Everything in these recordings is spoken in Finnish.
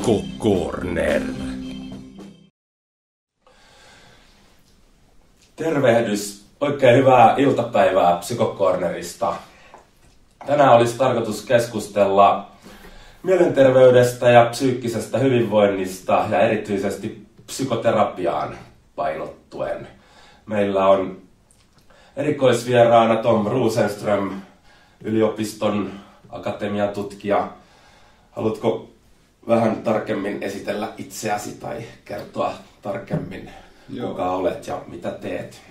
Psycho Corner. Tervehdys. Oikein hyvää iltapäivää Psycho Cornerista. Tänään olisi tarkoitus keskustella mielenterveydestä ja psyykkisestä hyvinvoinnista ja erityisesti psykoterapiaan painottuen. Meillä on erikoisvieraana Tom Rosenström, yliopiston akatemian tutkija. Haluatko vähän tarkemmin esitellä itseäsi tai kertoa tarkemmin, kuka olet ja mitä teet?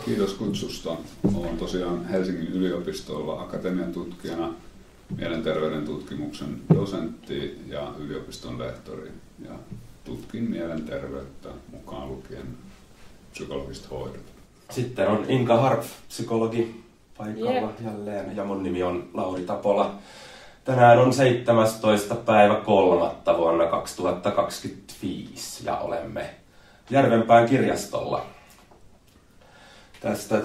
Kiitos kutsusta. Olen tosiaan Helsingin yliopistolla akatemian tutkijana, mielenterveyden tutkimuksen dosentti ja yliopiston lehtori. Ja tutkin mielenterveyttä mukaan lukien psykologiset hoidot. Sitten on Inka Harpf, psykologi paikalla jälleen, ja mun nimi on Lauri Tapola. Tänään on 17. päivä 3. vuonna 2025 ja olemme Järvenpään kirjastolla. Tästä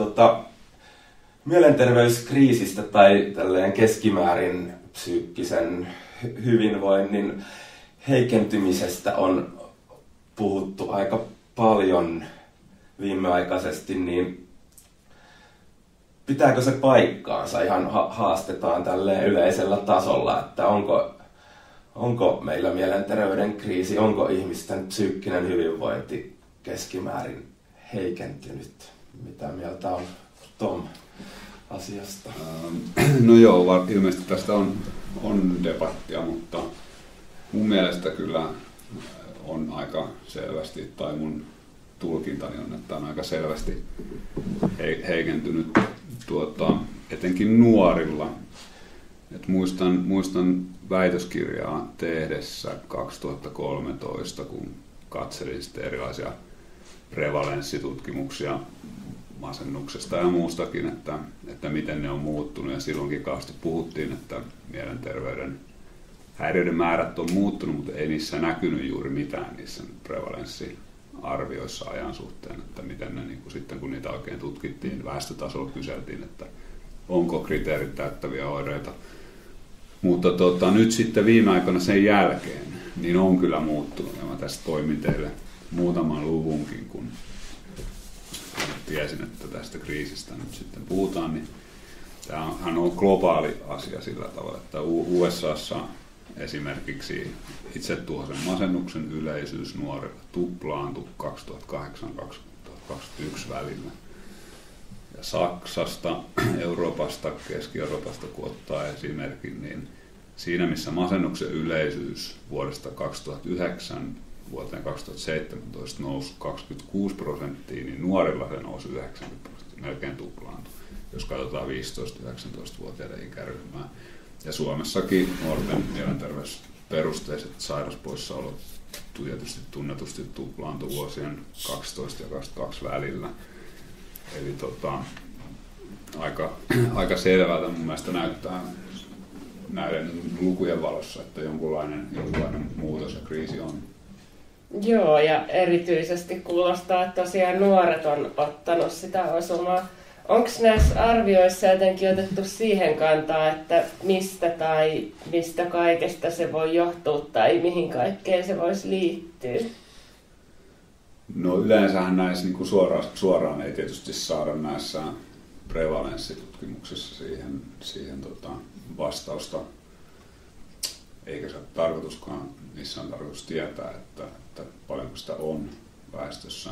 mielenterveyskriisistä tai tälleen keskimäärin psyykkisen hyvinvoinnin heikentymisestä on puhuttu aika paljon viimeaikaisesti, niin pitääkö se paikkaansa? Ihan haastetaan tälleen yleisellä tasolla, että onko meillä mielenterveyden kriisi, onko ihmisten psyykkinen hyvinvointi keskimäärin heikentynyt? Mitä mieltä on Tom asiasta? No joo, ilmeisesti tästä on debattia, mutta mun mielestä kyllä on aika selvästi, tai mun tulkintani on, että on aika selvästi heikentynyt etenkin nuorilla. Et muistan väitöskirjaa tehdessä 2013, kun katselin sitten erilaisia prevalenssitutkimuksia masennuksesta ja muustakin, että miten ne on muuttunut. Ja silloinkin kauheasti puhuttiin, että mielenterveyden häiriöiden määrät on muuttunut, mutta ei niissä näkynyt juuri mitään niissä prevalenssiarvioissa ajan suhteen, että miten ne niin kuin sitten kun niitä oikein tutkittiin, väestötasolla kyseltiin, että onko kriteerit täyttäviä oireita. Mutta nyt sitten viime aikoina sen jälkeen niin on kyllä muuttunut, ja mä tästä poimin teille muutaman luvunkin, kun tiesin, että tästä kriisistä nyt sitten puhutaan, niin tämähän on globaali asia sillä tavalla, että USAssa esimerkiksi itsetuhoisen masennuksen yleisyys nuorilla tuplaantui 2008-2021 välillä. Ja Saksasta, Euroopasta, Keski-Euroopasta kun ottaa esimerkin, niin siinä missä masennuksen yleisyys vuodesta 2009 vuoteen 2017 nousi 26%, niin nuorilla se nousi 90%, melkein tuplaantui, jos katsotaan 15-19-vuotiaiden ikäryhmää. Ja Suomessakin nuorten mielenterveysperusteiset sairauspoissaolot tietysti tunnetusti tuplaantui vuosien 12 ja 22 välillä. Eli aika selvältä mun mielestä näyttää näiden lukujen valossa, että jonkunlainen muutos ja kriisi on. Joo, ja erityisesti kuulostaa, että tosiaan nuoret on ottanut sitä osumaa. Onko näissä arvioissa jotenkin otettu siihen kantaa, että mistä kaikesta se voi johtua tai mihin kaikkeen se voisi liittyä? No yleensähän näissä niin kuin suoraan ei tietysti saada näissä prevalenssitutkimuksissa siihen vastausta. Eikä se ole tarkoituskaan, niissä on tarkoitus tietää, että paljonko sitä on väestössä.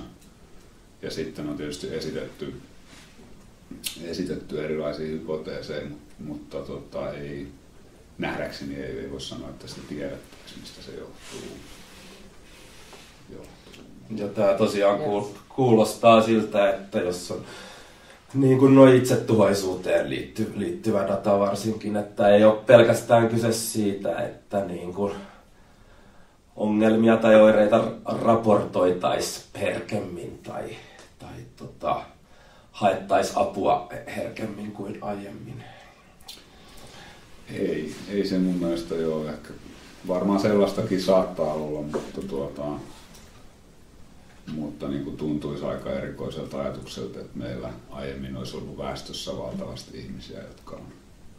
Ja sitten on tietysti esitetty erilaisia hypoteeseja, mutta ei nähdäkseni ei voi sanoa, että sitä tiedettäisiin, mistä se johtuu. Ja tämä tosiaan kuulostaa siltä, että jos on niin kuin noin itsetuhoisuuteen liittyvä data varsinkin, että ei ole pelkästään kyse siitä, että niin kuin ongelmia tai oireita raportoitaisiin herkemmin tai haettaisiin apua herkemmin kuin aiemmin. Ei se mun mielestä ole. Ehkä varmaan sellaistakin saattaa olla, mutta niin kuin tuntuisi aika erikoiselta ajatukselta, että meillä aiemmin olisi ollut väestössä valtavasti ihmisiä, jotka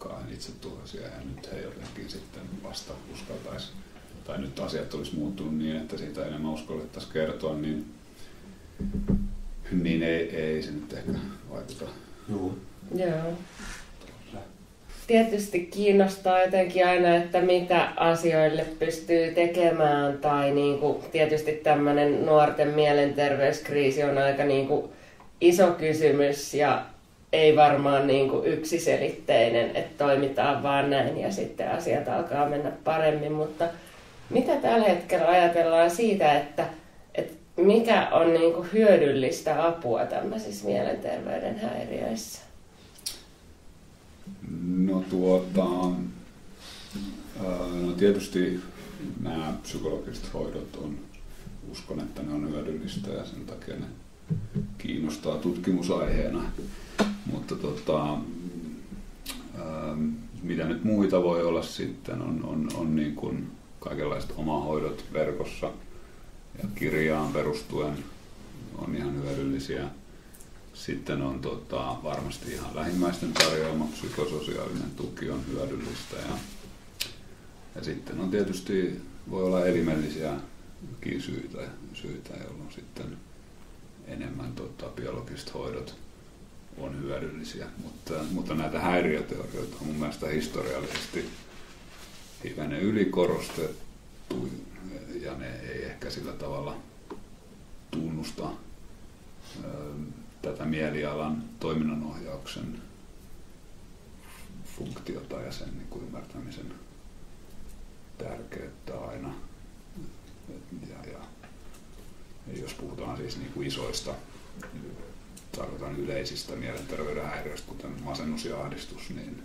on itsetuhoisia, ja nyt he jotenkin sitten vasta uskaltaisi tai nyt asiat olisi muuttunut niin, että siitä enemmän uskallettaisiin kertoa, niin ei se nyt ehkä vaikuta. Joo. Tietysti kiinnostaa jotenkin aina, että mitä asioille pystyy tekemään, tai tietysti tämmöinen nuorten mielenterveyskriisi on aika iso kysymys ja ei varmaan yksiselitteinen, että toimitaan vaan näin ja sitten asiat alkaa mennä paremmin, mutta mitä tällä hetkellä ajatellaan siitä, että mikä on hyödyllistä apua tämmöisissä mielenterveyden häiriöissä? No tietysti nämä psykologiset hoidot uskon, että ne on hyödyllistä ja sen takia ne kiinnostaa tutkimusaiheena. Mutta mitä nyt muita voi olla sitten, on niin kuin kaikenlaiset omahoidot verkossa ja kirjaan perustuen on ihan hyödyllisiä. Sitten on varmasti ihan lähimmäisten tarjoama psykososiaalinen tuki on hyödyllistä ja sitten on tietysti voi olla elimellisiäkin syitä, jolloin sitten enemmän biologiset hoidot on hyödyllisiä, mutta näitä häiriöteorioita on mun mielestä historiallisesti hivenen ylikorostettu ja ne ei ehkä sillä tavalla tunnusta tätä mielialan toiminnanohjauksen funktiota ja sen ymmärtämisen tärkeyttä aina. Ja jos puhutaan siis isoista, tarkoitan yleisistä mielenterveyden häiriöistä, kuten masennus ja ahdistus, niin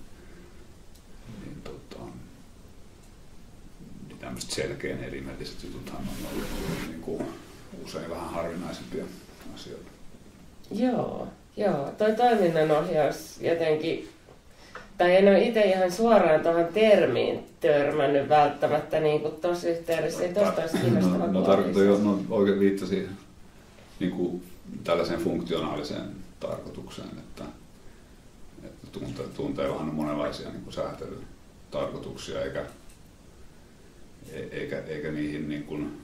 tämmöiset selkeän elimelliset jututhan on ollut usein vähän harvinaisempia asioita. Joo. Toi toiminnanohjaus jotenkin, tai en ole itse ihan suoraan tuohon termiin törmännyt välttämättä tuossa yhteydessä, ei tuosta olisi kiinnostava oikein viittasi tällaiseen funktionaaliseen tarkoitukseen, että tunteillahan on monenlaisia säätelytarkoituksia, eikä niihin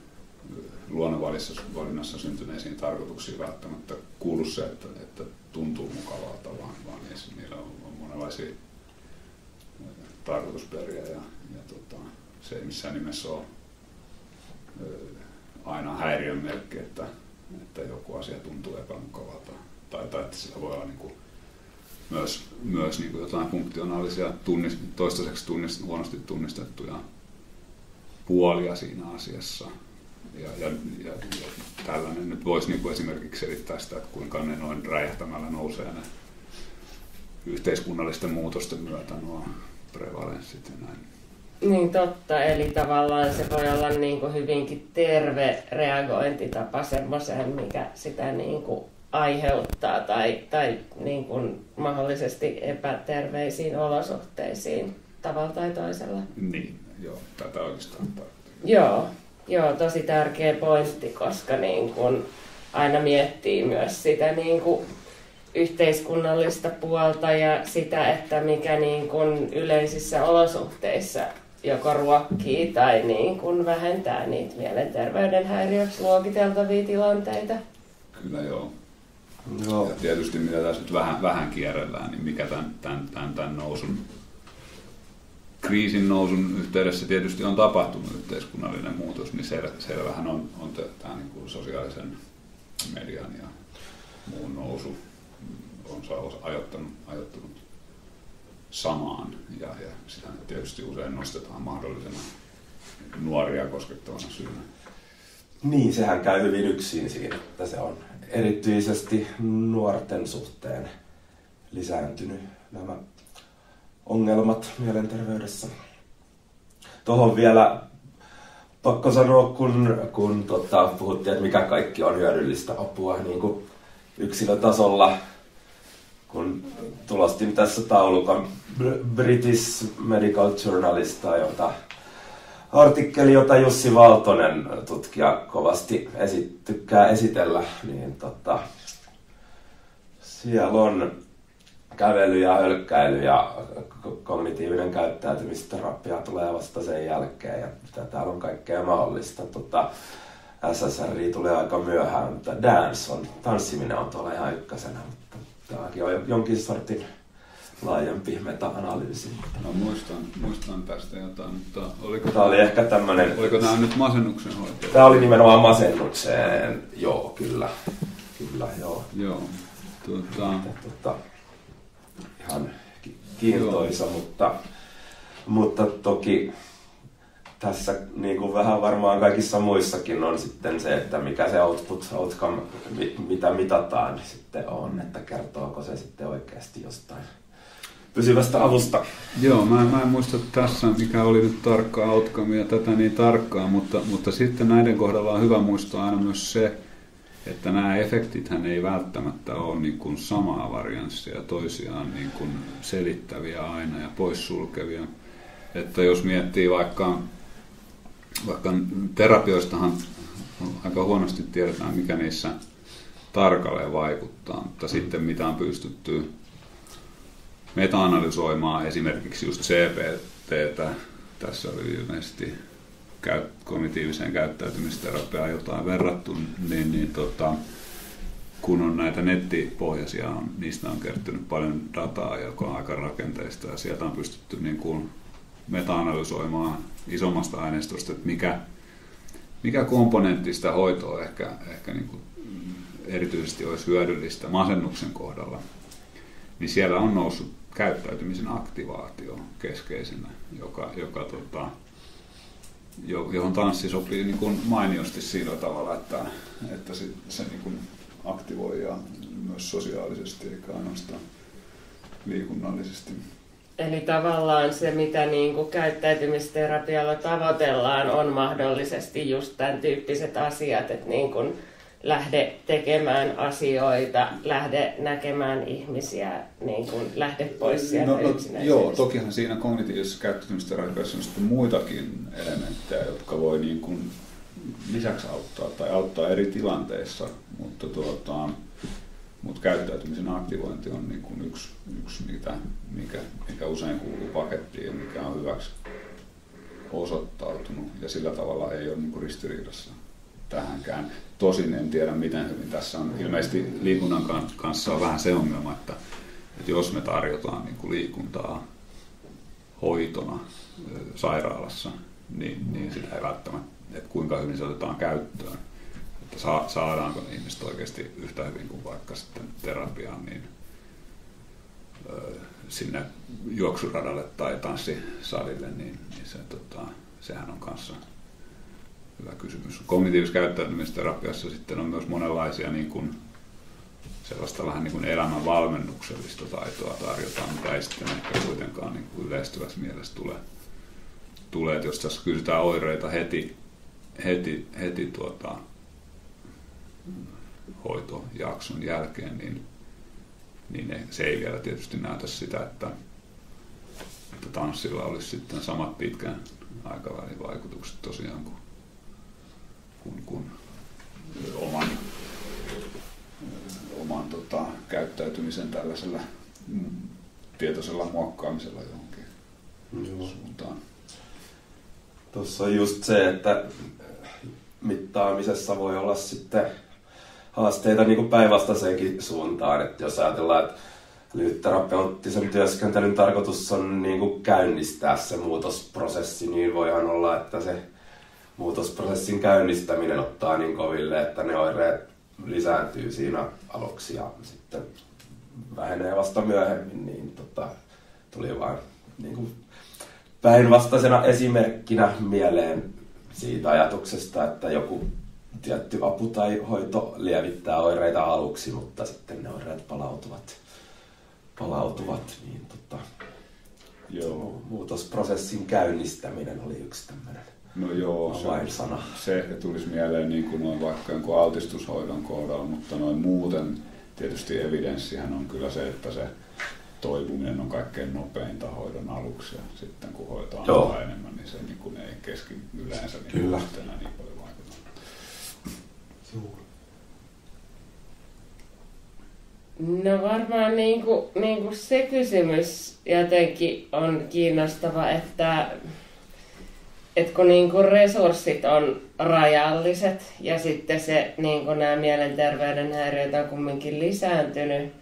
luonnonvalinnassa syntyneisiin tarkoituksiin välttämättä kuulu se, että tuntuu mukavalta, vaan niillä on monenlaisia tarkoitusperiä ja se ei missään nimessä ole aina häiriön merkki, että joku asia tuntuu epämukavalta tai että sillä voi olla myös jotain funktionaalisia toistaiseksi huonosti tunnistettuja puolia siinä asiassa. Ja tällainen nyt voisi esimerkiksi selittää sitä, että kuinka ne noin räjähtämällä nousee ne yhteiskunnallisten muutosten myötä nuo prevalenssit ja näin. Niin totta, eli tavallaan se voi olla hyvinkin terve reagointitapa semmoiseen, mikä sitä aiheuttaa tai mahdollisesti epäterveisiin olosuhteisiin tavalla tai toisella. Niin, joo, tätä oikeastaan tarkoittaa. Joo, tosi tärkeä pointti, koska aina miettii myös sitä yhteiskunnallista puolta ja sitä, että mikä yleisissä olosuhteissa joko ruokkii tai vähentää niitä mielenterveyden häiriöksi luokiteltavia tilanteita. Kyllä joo. Ja tietysti mitä tässä nyt vähän kierrellään, niin mikä tämän kriisin nousun yhteydessä tietysti on tapahtunut yhteiskunnallinen muutos, niin selvähän on tämä sosiaalisen median ja muun nousu on ajoittanut samaan ja sitä tietysti usein nostetaan mahdollisena nuoria koskettavana syynä. Niin, sehän käy hyvin yksin siinä, että se on erityisesti nuorten suhteen lisääntynyt nämä ongelmat mielenterveydessä. Tuohon vielä pakko sanoa, kun puhuttiin, että mikä kaikki on hyödyllistä apua niin kuin yksilötasolla, kun tulostin tässä taulukon British Medical Journalista, artikkeli, jota Jussi Valtonen, tutkija, kovasti tykkää esitellä, niin siellä on kävely ja hölkkäily ja kognitiivinen käyttäytymisterapia tulee vasta sen jälkeen ja täällä on kaikkea mahdollista. SSRI tulee aika myöhään, mutta tanssiminen on tuolla ihan ykkösenä, mutta tämäkin on jonkin sortin laajempi meta-analyysi. No muistan tästä jotain, mutta tämä oli ehkä tämmönen... Oliko tämä nyt masennuksen hoito? Tämä oli nimenomaan masennukseen, joo, kyllä, joo. Joo, ihan kiintoisa, mutta toki tässä niin kuin vähän varmaan kaikissa muissakin on sitten se, että mikä se outcome, mitä mitataan sitten on, että kertooko se sitten oikeasti jostain pysyvästä avusta. Joo, mä en muista tässä, mikä oli nyt tarkkaa outcome ja tätä niin tarkkaa, mutta sitten näiden kohdalla on hyvä muistaa aina myös se, että nämä efektithän ei välttämättä ole niin kuin samaa varianssia, toisiaan niin kuin selittäviä aina ja poissulkevia. Että jos miettii vaikka terapioistahan aika huonosti tiedetään, mikä niissä tarkalleen vaikuttaa, mutta sitten mitä on pystytty meta-analysoimaan esimerkiksi just CBT:tä, tässä oli ilmeisesti kognitiiviseen käyttäytymisterapiaan jotain verrattu, niin kun on näitä nettipohjaisia, niistä on kertynyt paljon dataa, joka on aika rakenteista, ja sieltä on pystytty niin kuin meta-analysoimaan isommasta aineistosta, että mikä komponentti sitä hoitoa ehkä niin kuin erityisesti olisi hyödyllistä masennuksen kohdalla, niin siellä on noussut käyttäytymisen aktivaatio keskeisenä, johon tanssi sopii niin kuin mainiosti sillä tavalla, että se niin kuin aktivoi ja myös sosiaalisesti eikä ainoastaan liikunnallisesti. Eli tavallaan se, mitä niin kuin käyttäytymisterapialla tavoitellaan, on mahdollisesti just tämän tyyppiset asiat, että niin kuin lähde tekemään asioita, lähde näkemään ihmisiä, niin kuin lähde pois sieltä yksinäisyydestä. Joo, tokihan siinä kognitiivisessa käyttäytymisterapiassa on sitten muitakin elementtejä, jotka voi niin kuin lisäksi auttaa tai auttaa eri tilanteissa, mutta käyttäytymisen aktivointi on niin kuin yksi mikä usein kuuluu pakettiin ja mikä on hyväksi osoittautunut ja sillä tavalla ei ole niin kuin ristiriidassa tähänkään. Tosin en tiedä miten hyvin tässä on. Ilmeisesti liikunnan kanssa on vähän se ongelma, että jos me tarjotaan niin kuin liikuntaa hoitona sairaalassa, niin sitä ei välttämättä, että kuinka hyvin se otetaan käyttöön. Että saadaanko ne ihmiset oikeasti yhtä hyvin kuin vaikka sitten terapiaan, niin sinne juoksuradalle tai tanssisalille, niin sehän on kanssa hyvä kysymys. Kognitiivisessa käyttäytymisterapiassa sitten on myös monenlaisia niin kuin sellaista vähän niin kuin elämän valmennuksellista taitoa tarjotaan, mitä ei sitten ehkä kuitenkaan niin kuin yleistyvässä mielessä tulee. Että jos tässä kysytään oireita heti hoitojakson jälkeen, niin se ei vielä tietysti näytä sitä, että tanssilla olisi sitten samat pitkän aikavälin vaikutukset tosiaan kuin oman käyttäytymisen tällaisella tietoisella muokkaamisella johonkin suuntaan. Tuossa on just se, että mittaamisessa voi olla sitten haasteita niin kuin päinvastaiseenkin suuntaan. Että jos ajatellaan, että lyhytterapeuttisen työskentelyn tarkoitus on niin kuin käynnistää se muutosprosessi, niin voihan olla, että se muutosprosessin käynnistäminen ottaa niin koville, että ne oireet lisääntyy siinä aluksi ja sitten vähenee vasta myöhemmin. Niin tuli vaan niin kuin päinvastaisena esimerkkinä mieleen siitä ajatuksesta, että joku tietty apu tai hoito lievittää oireita aluksi, mutta sitten ne oireet palautuvat niin muutosprosessin käynnistäminen oli yksi tämmöinen avainsana. Se ehkä tulisi mieleen niin kuin noin vaikka jonkun altistushoidon kohdalla, mutta noin muuten tietysti evidenssihän on kyllä se, että se toipuminen on kaikkein nopeinta hoidon aluksi ja sitten kun hoitoa antaa enemmän, niin se niin kuin ei yleensä niin paljon vaikuta. No varmaan niinku se kysymys jotenkin on kiinnostava, että kun niinku resurssit on rajalliset ja sitten se niinku nämä mielenterveyden häiriöt on kumminkin lisääntynyt,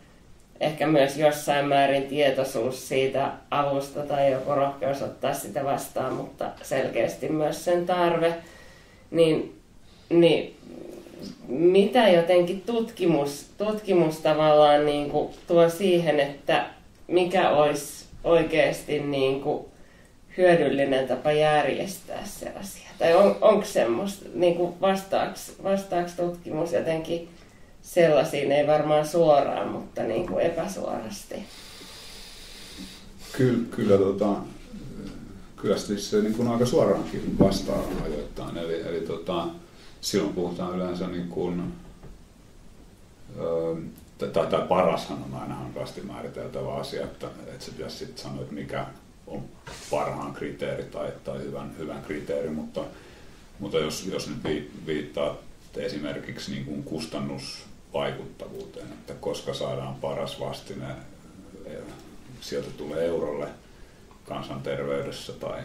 ehkä myös jossain määrin tietoisuus siitä avusta tai joku rohkeus ottaa sitä vastaan, mutta selkeästi myös sen tarve, niin mitä jotenkin tutkimus tavallaan niin kuin tuo siihen, että mikä olisi oikeasti niin kuin hyödyllinen tapa järjestää se asia? Tai onko semmoista, niin kuin vastaako tutkimus jotenkin sellaisiin, ei varmaan suoraan, mutta niin kuin epäsuorasti? Kyllä se niin kuin aika suoraankin vastaa ajoittain. Eli silloin puhutaan yleensä niin kuin, tai parashan on aina hankalasti määriteltävä asia, että se pitäisi sitten sanoa, että mikä on parhaan kriteeri tai hyvän kriteeri, mutta jos nyt viittaa esimerkiksi niin kuin kustannusvaikuttavuuteen, että koska saadaan paras vastine sieltä tulee eurolle kansanterveydessä tai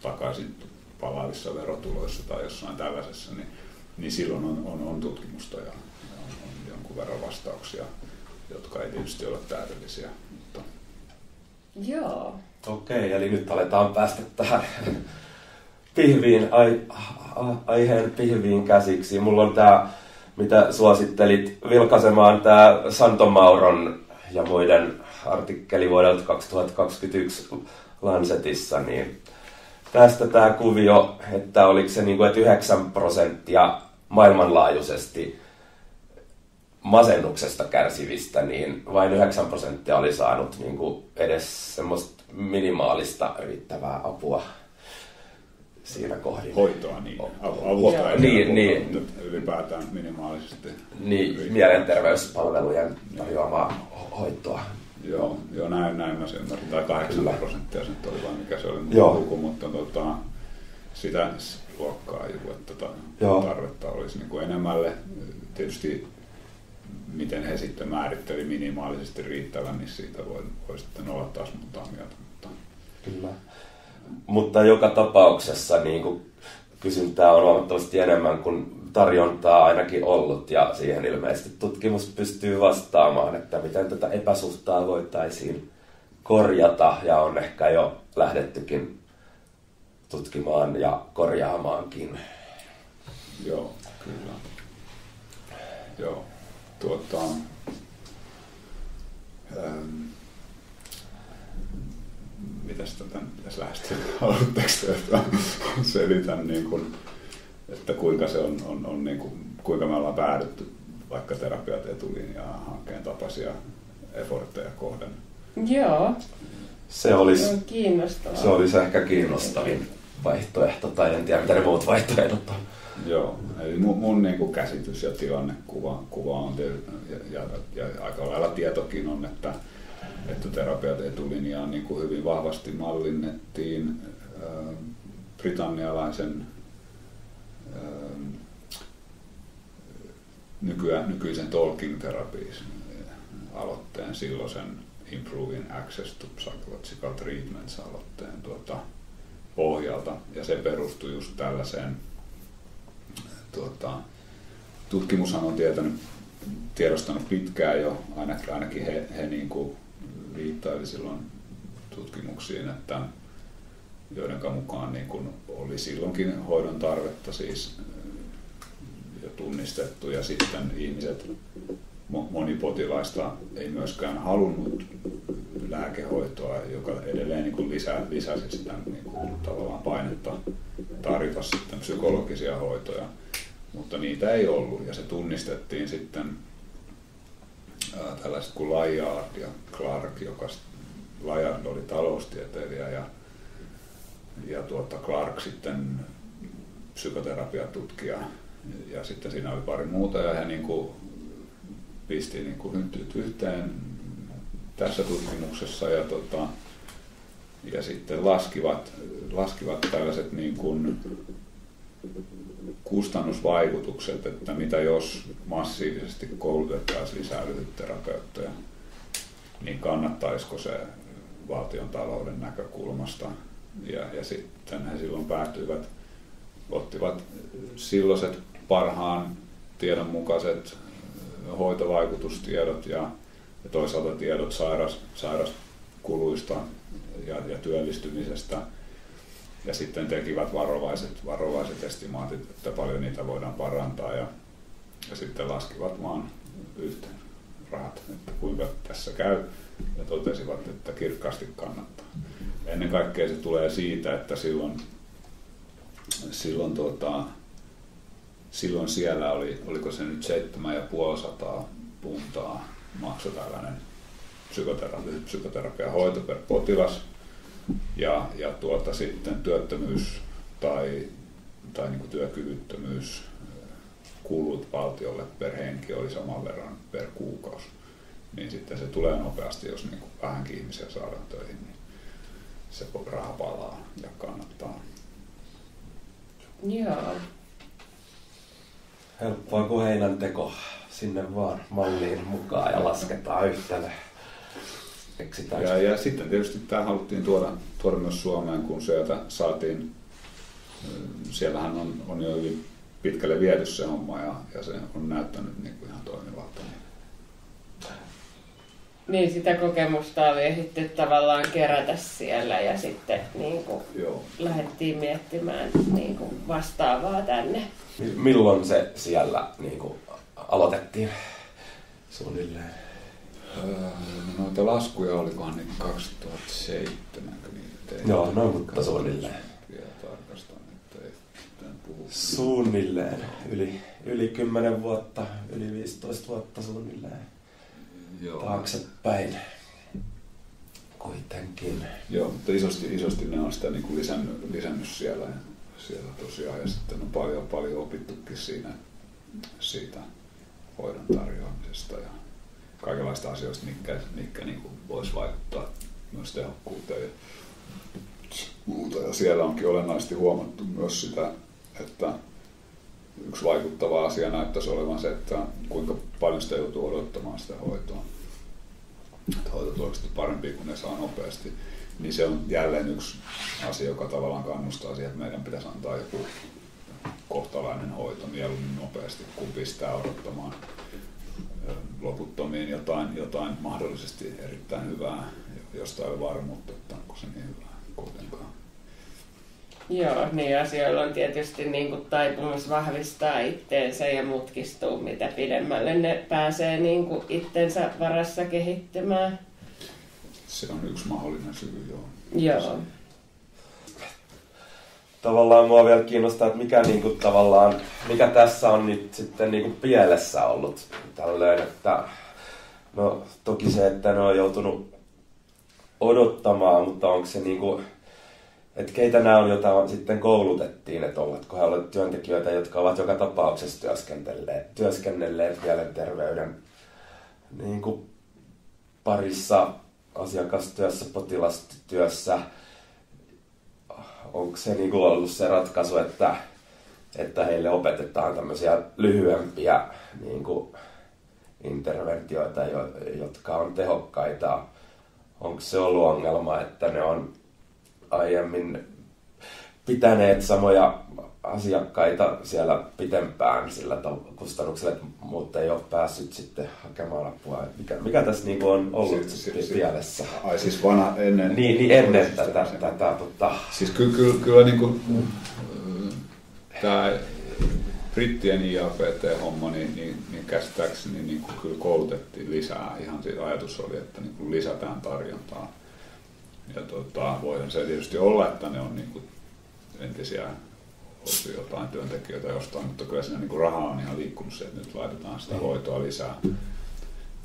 takaisin palaavissa verotuloissa tai jossain tällaisessa, niin silloin on tutkimusta ja on jonkun verran vastauksia, jotka ei tietysti ole täydellisiä. Mutta... Joo. Okei, eli nyt aletaan päästä tähän aiheen pihviin käsiksi. Mulla on tää, mitä suosittelit vilkaisemaan, tää Santo Mauron ja muiden artikkeli vuodelta 2021 Lancetissa, niin tästä tämä kuvio, että oliko se niin kuin, että 9% maailmanlaajuisesti masennuksesta kärsivistä, niin vain 9% oli saanut niin kuin, edes semmoista minimaalista riittävää apua siinä kohdin. Hoitoa niin, avusta niin. Ylipäätään minimaalisesti. Niin, mielenterveyspalvelujen tarjoamaa hoitoa. Joo, näin mä sen ymmärrän. Tai 8% se oli vaan mikä se oli luku, mutta sitä luokkaa että tarvetta olisi niin kuin enemmälle. Tietysti miten he sitten määritteli minimaalisesti riittävän, niin siitä voi sitten olla taas montaa mieltä. Kyllä. Mutta joka tapauksessa niin kuin kysyntää on huomattavasti enemmän kuin tarjontaa ainakin ollut, ja siihen ilmeisesti tutkimus pystyy vastaamaan, että miten tätä epäsuhtaa voitaisiin korjata, ja on ehkä jo lähdettykin tutkimaan ja korjaamaankin. Joo, kyllä. Joo, mitäs tätä pitäisi lähestyä? Haluatteko että selitän, niin kuin, että kuinka se on niin kuin, kuinka me ollaan päädytty vaikka Terapiat etulinjaan hankkeen tapaisia effortteja kohden? Joo. Se olisi kiinnostavaa. Se olisi ehkä kiinnostavin vaihtoehto, tai en tiedä mitä ne muut vaihtoehdot on. Joo, eli mun niin kuin käsitys ja tilannekuva on ja aika lailla tietokin on, että Terapiat etulinjaan niin kuin hyvin vahvasti mallinnettiin britannialaisen nykyisen Talking Therapies aloitteen, silloisen Improving Access to Psychological Treatments -aloitteen pohjalta, ja se perustui just tällaiseen tutkimushan on tiedostanut pitkään jo, ainakin he niin kuin viittaili silloin tutkimuksiin, että joidenka mukaan niin kuin oli silloinkin hoidon tarvetta siis jo tunnistettu, ja sitten ihmiset, moni potilaista ei myöskään halunnut lääkehoitoa, joka edelleen niin kuin lisäsi sitä niin kuin tavallaan painetta tarjota sitten psykologisia hoitoja, mutta niitä ei ollut, ja se tunnistettiin sitten tällaiset kuin Layard ja Clark, Layard oli taloustieteilijä ja Clark sitten psykoterapiatutkija, ja sitten siinä oli pari muuta, ja he niin kuin pisti niin kuin hynttyyt yhteen tässä tutkimuksessa ja sitten laskivat tällaiset niin kuin kustannusvaikutukset, että mitä jos massiivisesti koulutettaisiin lisää lyhytterapeutteja, niin kannattaisiko se valtion talouden näkökulmasta. Ja sitten he silloin ottivat silloiset parhaan tiedon mukaiset hoitovaikutustiedot ja toisaalta tiedot sairaskuluista ja työllistymisestä. Ja sitten tekivät varovaiset estimaatit, että paljon niitä voidaan parantaa ja sitten laskivat vaan yhteen rahat, että kuinka tässä käy ja totesivat, että kirkkaasti kannattaa. Ennen kaikkea se tulee siitä, että silloin siellä oliko se nyt 750 puntaa maksoi tällainen psykoterapiahoito per potilas. Ja sitten työttömyys tai niin kuin työkyvyttömyys kulut valtiolle per henki oli saman verran per kuukausi. Niin sitten se tulee nopeasti, jos niin kuin vähänkin ihmisiä saadaan töihin, niin se raha palaa ja kannattaa. Joo. Helppoa kuin heinänteko. Sinne vaan malliin mukaan ja lasketaan yhtenä. Ja sitten tietysti tämä haluttiin tuoda myös Suomeen, kun sieltä saatiin, siellähän on jo hyvin pitkälle viety se homma ja se on näyttänyt niin kuin ihan toimivalta. Niin, sitä kokemusta oli ehditty tavallaan kerätä siellä ja sitten niin kuin lähdettiin miettimään niin kuin vastaavaa tänne. Milloin se siellä niin kuin aloitettiin suunnilleen? Noita laskuja olikohan niin 2007. Joo, no mutta suunnilleen. Vielä tarkastan, että ei puhu. Suunnilleen. Yli 10 vuotta, yli 15 vuotta suunnilleen. Joo. Taaksepäin. Kuitenkin. Joo, mutta isosti ne on sitä niin kuin lisännyt siellä tosiaan. Ja sitten on paljon opittukin siitä hoidon tarjoamisesta ja kaikenlaista asioista, mitkä niin kuin voisi vaikuttaa myös tehokkuuteen ja muuta. Ja siellä onkin olennaisesti huomattu myös sitä, että yksi vaikuttava asia näyttäisi olevan se, että kuinka paljon sitä joutuu odottamaan sitä hoitoa. Että hoitotulokset on parempia, kun ne saa nopeasti. Niin se on jälleen yksi asia, joka tavallaan kannustaa siihen, että meidän pitäisi antaa joku kohtalainen hoito mieluummin nopeasti, kun pistää odottamaan loputtomiin jotain mahdollisesti erittäin hyvää, josta ei ole varmuutta, että onko se niin hyvää kuitenkaan. Joo, niin asioilla on tietysti niin kuin taipumus vahvistaa itteensä ja mutkistuu, mitä pidemmälle ne pääsee niin kuin itsensä varassa kehittymään. Se on yksi mahdollinen syy, joo. Joo. Tavallaan mua vielä kiinnostaa, että mikä tässä on nyt sitten niinku pielessä ollut tällöin, että no toki se, että ne on joutunut odottamaan, mutta onko se niinku, että keitä nämä on, joita sitten koulutettiin, että ovatko he olleet työntekijöitä, jotka ovat joka tapauksessa työskennelleet mielenterveyden niinku parissa asiakastyössä, potilastyössä. Onko se niinku ollut se ratkaisu, että heille opetetaan tämmöisiä lyhyempiä niinku interventioita, jotka on tehokkaita? Onko se ollut ongelma, että ne on aiemmin pitäneet samoja asiakkaita siellä pitempään sillä kustannuksella, että muut ei ole päässyt sitten hakemaan apua? Mikä tässä niinku on ollut pielessä? Ai siis ennen? Niin ennen tätä. Siis kyllä niinku tämä brittien IAPT-homma, niin käsittääkseni niin kyllä koulutettiin lisää. Ihan siitä ajatus oli, että niin lisätään tarjontaa. Ja voihan se tietysti olla, että ne on niin entisiä jotain työntekijöitä jostain, mutta kyllä siinä niin rahaa on ihan liikkunut se, että nyt laitetaan sitä hoitoa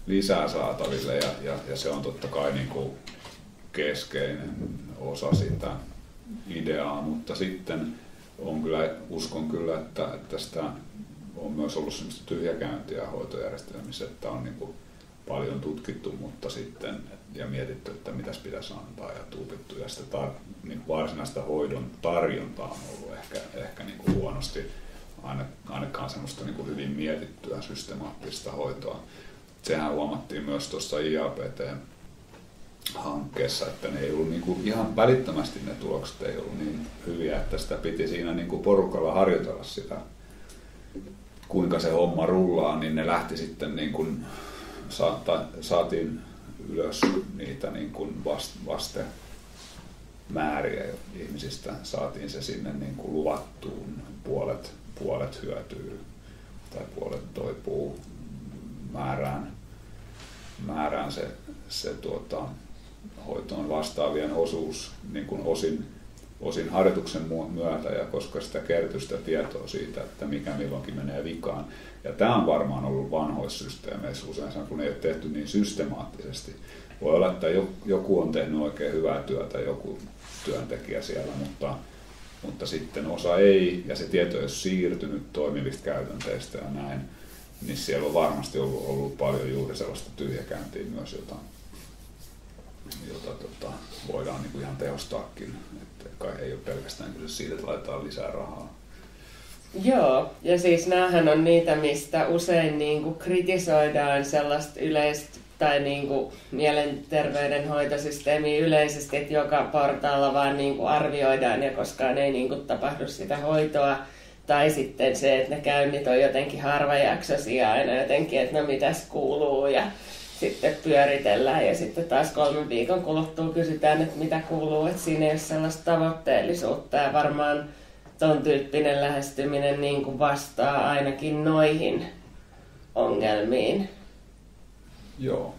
lisää saataville ja se on totta kai niin kuin keskeinen osa sitä ideaa, mutta sitten uskon kyllä, että sitä on myös ollut semmoista tyhjäkäyntiä hoitojärjestelmissä, että on niin kuin paljon tutkittu, mutta sitten ja mietitty, että mitäs pitäisi antaa ja tuupittu. Ja sitä niin varsinaista hoidon tarjontaa on ollut ehkä niin kuin huonosti, ainakaan semmoista niin kuin hyvin mietittyä systemaattista hoitoa. Sehän huomattiin myös tuossa IAPT-hankkeessa, että ne ei ollut niin kuin ihan välittömästi ne tulokset ei ollut niin hyviä, että sitä piti siinä niin kuin porukalla harjoitella sitä, kuinka se homma rullaa, niin ne lähti sitten niin kuin saatiin ylös niitä niin kuin vastemääriä ihmisistä, saatiin se sinne niin kuin luvattuun, puolet hyötyy tai puolet toipuu määrään se hoitoon vastaavien osuus niin kuin osin harjoituksen myötä ja koska sitä kertyi sitä tietoa siitä, että mikä milloinkin menee vikaan. Ja tämä on varmaan ollut vanhoissa systeemeissä usein, kun ei ole tehty niin systemaattisesti. Voi olla, että joku on tehnyt oikein hyvää työtä, joku työntekijä siellä, mutta sitten osa ei, ja se tieto ei ole siirtynyt toimivista käytänteistä ja näin, niin siellä on varmasti ollut paljon juuri sellaista tyhjäkäyntiä myös, jota voidaan niin kuin ihan tehostaakin. Että kai ei ole pelkästään kyse siitä, että laitetaan lisää rahaa. Joo, ja siis näähän on niitä, mistä usein niin kuin kritisoidaan sellaista yleistä tai niin kuin mielenterveydenhoitosysteemiä yleisesti, että joka portaalla vaan niin kuin arvioidaan ja koskaan ei niin kuin tapahdu sitä hoitoa. Tai sitten se, että ne käynnit on jotenkin harvajaksoisia aina jotenkin, että no mitäs kuuluu ja sitten pyöritellään ja sitten taas 3 viikon kuluttua kysytään, että mitä kuuluu, että siinä ei ole sellaista tavoitteellisuutta ja varmaan ton tyyppinen lähestyminen niin kuin vastaa ainakin noihin ongelmiin. Joo,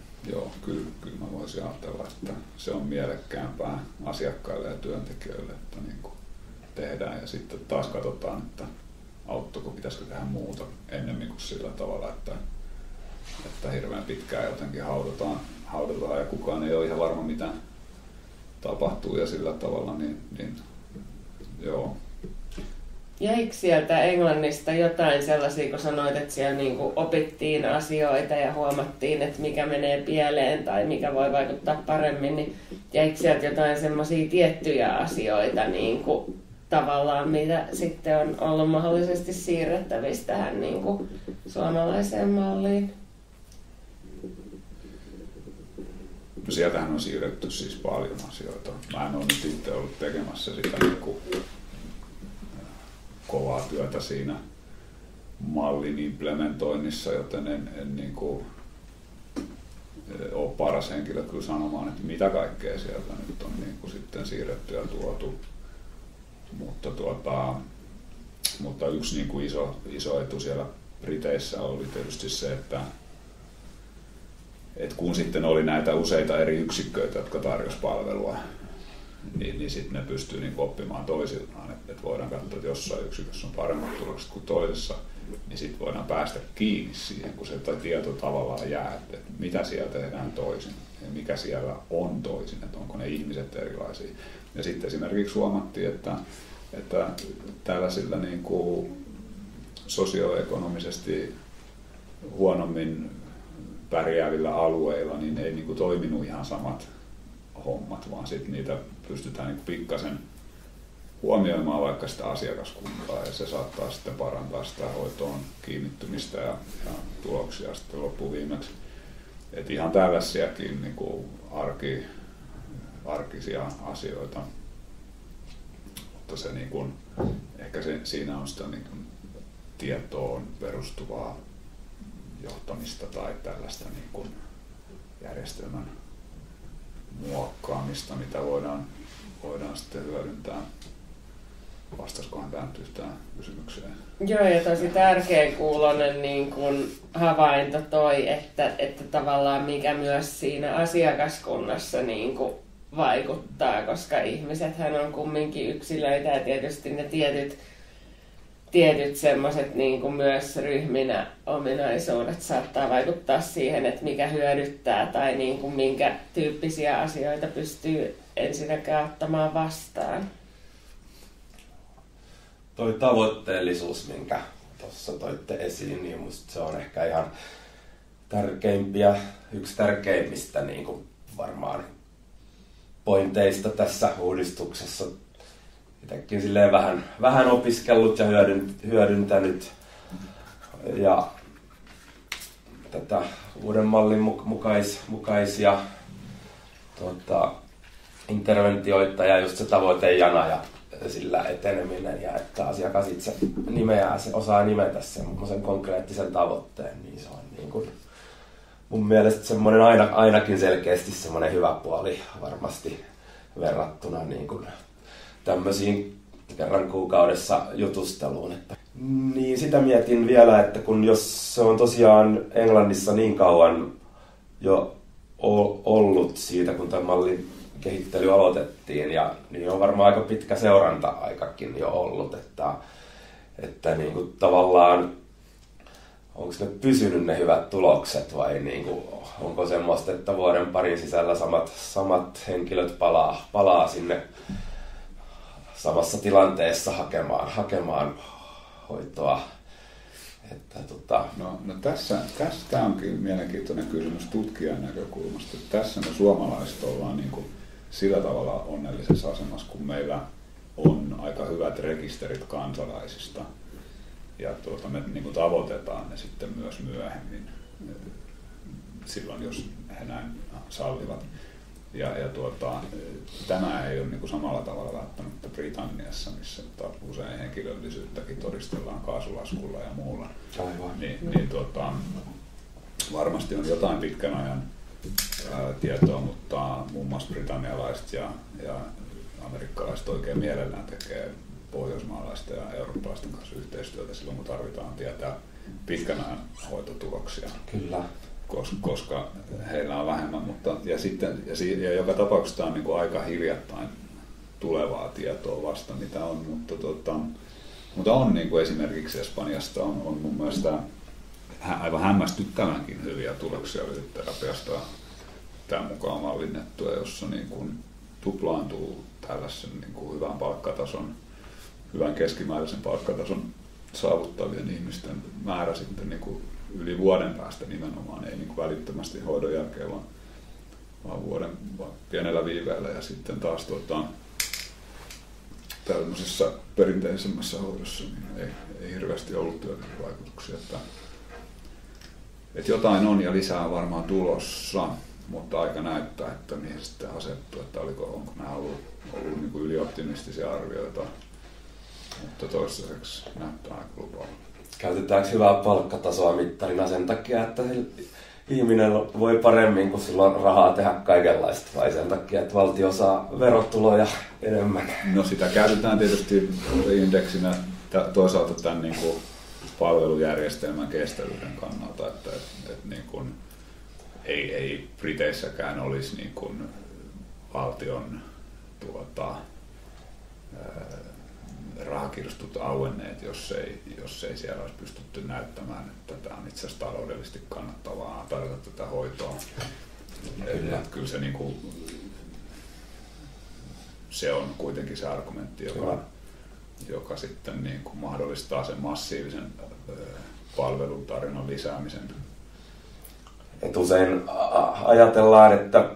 kyllä mä voisin ajatella, että se on mielekkäämpää asiakkaille ja työntekijöille, että niin kuin tehdään ja sitten taas katsotaan, että auttoiko, pitäisikö tehdä muuta ennemmin kuin sillä tavalla, että hirveän pitkään jotenkin haudataan ja kukaan ei ole ihan varma mitä tapahtuu ja sillä tavalla, niin joo. Jäikö sieltä Englannista jotain sellaisia, kun sanoit, että siellä niinku opittiin asioita ja huomattiin, että mikä menee pieleen tai mikä voi vaikuttaa paremmin, niin jäikö sieltä jotain semmoisia tiettyjä asioita niinku tavallaan, mitä sitten on ollut mahdollisesti siirrettävissä tähän niinku suomalaiseen malliin? No sieltähän on siirretty siis paljon asioita. Mä en ole nyt itse ollut tekemässä sitä niinku kovaa työtä siinä mallin implementoinnissa, joten en niinku ole paras henkilö kyllä sanomaan, että mitä kaikkea sieltä nyt on niinku sitten siirretty ja tuotu. Mutta yksi niinku iso etu siellä Briteissä oli tietysti se, että kun sitten oli näitä useita eri yksikköitä, jotka tarjosi palvelua, niin sitten ne pystyy niin oppimaan toisiltaan. Et voidaan katsoa, että jossain yksikössä on paremmat tulokset kuin toisessa, niin sitten voidaan päästä kiinni siihen, kun se tieto tavallaan jää, että mitä siellä tehdään toisin ja mikä siellä on toisin, että onko ne ihmiset erilaisia. Ja sitten esimerkiksi huomattiin, että tällaisilla niin kuin sosioekonomisesti huonommin pärjäävillä alueilla niin ei niin kuin toiminut ihan samat hommat, vaan sitten niitä pystytään niin kuin pikkasen huomioimaan vaikka sitä asiakaskuntaa ja se saattaa sitten parantaa sitä hoitoon kiinnittymistä ja tuloksia sitten loppuviimeksi. Et ihan tällaisiakin niin kuin arkisia asioita, mutta se niin kuin, ehkä siinä on sitä niin kuin tietoon perustuvaa johtamista tai tällaista niin kuin järjestelmän muokkaamista, mitä voidaan sitten hyödyntää. Vastaskohan tämä nyt yhtään kysymykseen? Joo, ja tosi tärkeä kuulonen niin kun havainto toi, että tavallaan mikä myös siinä asiakaskunnassa niin kun vaikuttaa, koska ihmisethän on kumminkin yksilöitä ja tietysti ne tietyt semmoiset niin kuin myös ryhminä ominaisuudet saattaa vaikuttaa siihen, että mikä hyödyttää tai niin kuin minkä tyyppisiä asioita pystyy ensinnäkään ottamaan vastaan. Toi tavoitteellisuus, minkä tuossa toitte esiin, niin musta se on ehkä ihan yksi tärkeimmistä niin kuin varmaan pointeista tässä uudistuksessa. Itsekin silleen vähän opiskellut ja hyödyntänyt ja tätä uuden mallin mukaisia interventioita ja just se tavoitejana ja sillä eteneminen ja että asiakas itse osaa nimetä semmoisen konkreettisen tavoitteen, niin se on niin kuin mun mielestä semmoinen ainakin selkeästi semmoinen hyvä puoli varmasti verrattuna niin kuin tämmöisiin kerran kuukaudessa jutusteluun. Niin sitä mietin vielä, että jos se on tosiaan Englannissa niin kauan jo ollut siitä, kun tämän mallin kehittely aloitettiin, ja niin on varmaan aika pitkä seuranta-aikakin jo ollut, että niin kuin tavallaan onko ne pysynyt ne hyvät tulokset vai niin kuin, onko semmoista, että vuoden parin sisällä samat henkilöt palaa sinne samassa tilanteessa hakemaan hoitoa. No tässä onkin mielenkiintoinen kysymys tutkijan näkökulmasta. Tässä me suomalaiset ollaan niin kuin sillä tavalla onnellisessa asemassa, kun meillä on aika hyvät rekisterit kansalaisista. Ja me niin kuin tavoitetaan ne sitten myös myöhemmin, silloin jos he näin sallivat. Tämä ei ole niin kuin samalla tavalla välttämättä Britanniassa, missä usein henkilöllisyyttäkin todistellaan kaasulaskulla ja muulla. Varmasti on jotain pitkän ajan tietoa, mutta muun muassa britannialaiset ja amerikkalaiset oikein mielellään tekee pohjoismaalaisten ja eurooppalaisten kanssa yhteistyötä silloin, kun tarvitaan tietää pitkän ajan hoitotuloksia. Kyllä. Koska heillä on vähemmän, ja joka tapauksessa on niin kuin aika hiljattain tulevaa tietoa vasta, mitä on, mutta on niin kuin esimerkiksi Espanjasta on mun mielestä aivan hämmästyttävänkin hyviä tuloksia lyhytterapiasta tämän mukaan mallinnettua, jossa niin kuin tuplaantuu tällaisen niin kuin hyvän keskimääräisen palkkatason saavuttavien ihmisten määrä sitten niin kuin yli vuoden päästä nimenomaan, ei niin kuin välittömästi hoidon jälkeen, vaan vuoden pienellä viiveellä ja sitten taas tällaisessa perinteisemmässä hoidossa niin ei hirveästi ollut työllisyysvaikutuksia. Että jotain on ja lisää varmaan tulossa, mutta aika näyttää, että mihin sitten asettuu, että onko nämä ollut niin kuin ylioptimistisia arvioita, mutta toistaiseksi näyttää aika lupaavalta. Käytetäänkö hyvää palkkatasoa mittarina sen takia, että ihminen voi paremmin, kun sillä on rahaa tehdä kaikenlaista, vai sen takia, että valtio saa verotuloja enemmän? No sitä käytetään tietysti indeksinä toisaalta tämän niin kuin palvelujärjestelmän kestävyyden kannalta, että niin kuin ei Briteissäkään olisi niin kuin valtion rahakirstut auenneet, jos ei siellä olisi pystytty näyttämään, että tämä on itse asiassa taloudellisesti kannattavaa tarjota tätä hoitoa. Kyllä se, niin kuin, se on kuitenkin se argumentti, joka sitten niin kuin mahdollistaa sen massiivisen palvelutarjonnan lisäämisen. Et usein ajatellaan, että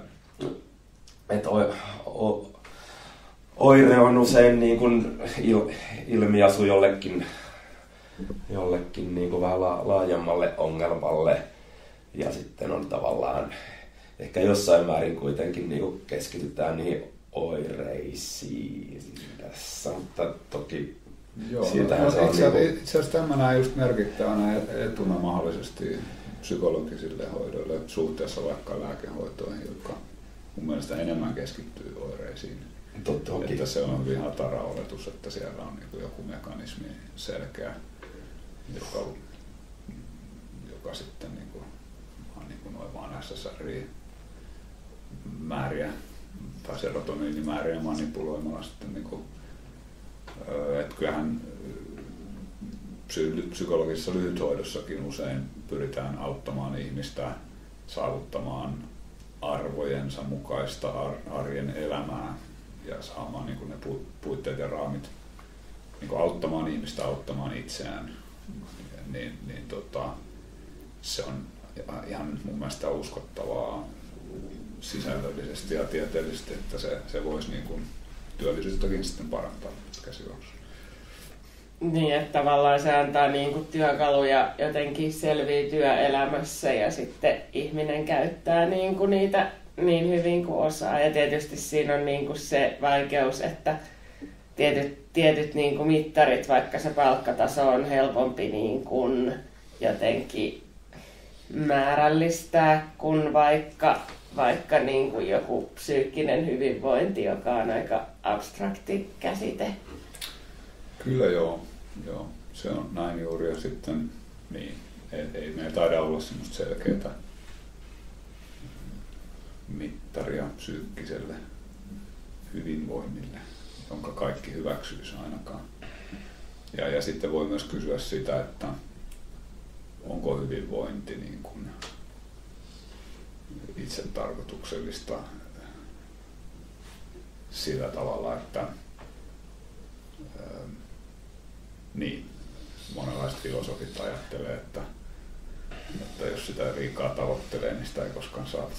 oire on usein niin kuin ilmiasu jollekin niin kuin vähän laajemmalle ongelmalle ja sitten on tavallaan ehkä jossain määrin kuitenkin niin kuin keskitytään niihin oireisiin tässä, mutta toki siitähän se on itse asiassa tämä näin just merkittävänä etuna mahdollisesti psykologisille hoidoille suhteessa vaikka lääkehoitoihin, jotka mun mielestä enemmän keskittyy oireisiin. Että se on hyvin hatara oletus, että siellä on niin joku mekanismi selkeä, joka sitten niin kuin noin vaan SSRI-määriä tai serotoniinimääriä manipuloimalla sitten niin kuin, että kyllähän psykologisessa lyhythoidossakin usein pyritään auttamaan ihmistä saavuttamaan arvojensa mukaista arjen elämää ja saamaan niin kuin ne puitteet ja raamit niin kuin auttamaan ihmistä auttamaan itseään, niin se on ihan mun mielestä uskottavaa sisällöllisesti ja tieteellisesti, että se voisi niin kuin työllisyyttäkin sitten parantaa käsijuoksussa. Niin, että tavallaan se antaa niinku työkaluja jotenkin selviytyä elämässä ja sitten ihminen käyttää niinku niitä niin hyvin kuin osaa. Ja tietysti siinä on niinku se vaikeus, että tietyt niinku mittarit, vaikka se palkkataso on helpompi niinku jotenkin määrällistää kuin vaikka niinku joku psyykkinen hyvinvointi, joka on aika abstrakti käsite. Kyllä joo, se on näin juuri ja sitten niin, ei meillä taida olla semmoista selkeää mittaria psyykkiselle hyvinvoinnille, jonka kaikki hyväksyisi ainakaan. Ja sitten voi myös kysyä sitä, että onko hyvinvointi niin kuin itsetarkoituksellista sillä tavalla, että niin, monenlaiset filosofit ajattelee, että jos sitä liikaa tavoittelee, niin sitä ei koskaan saa.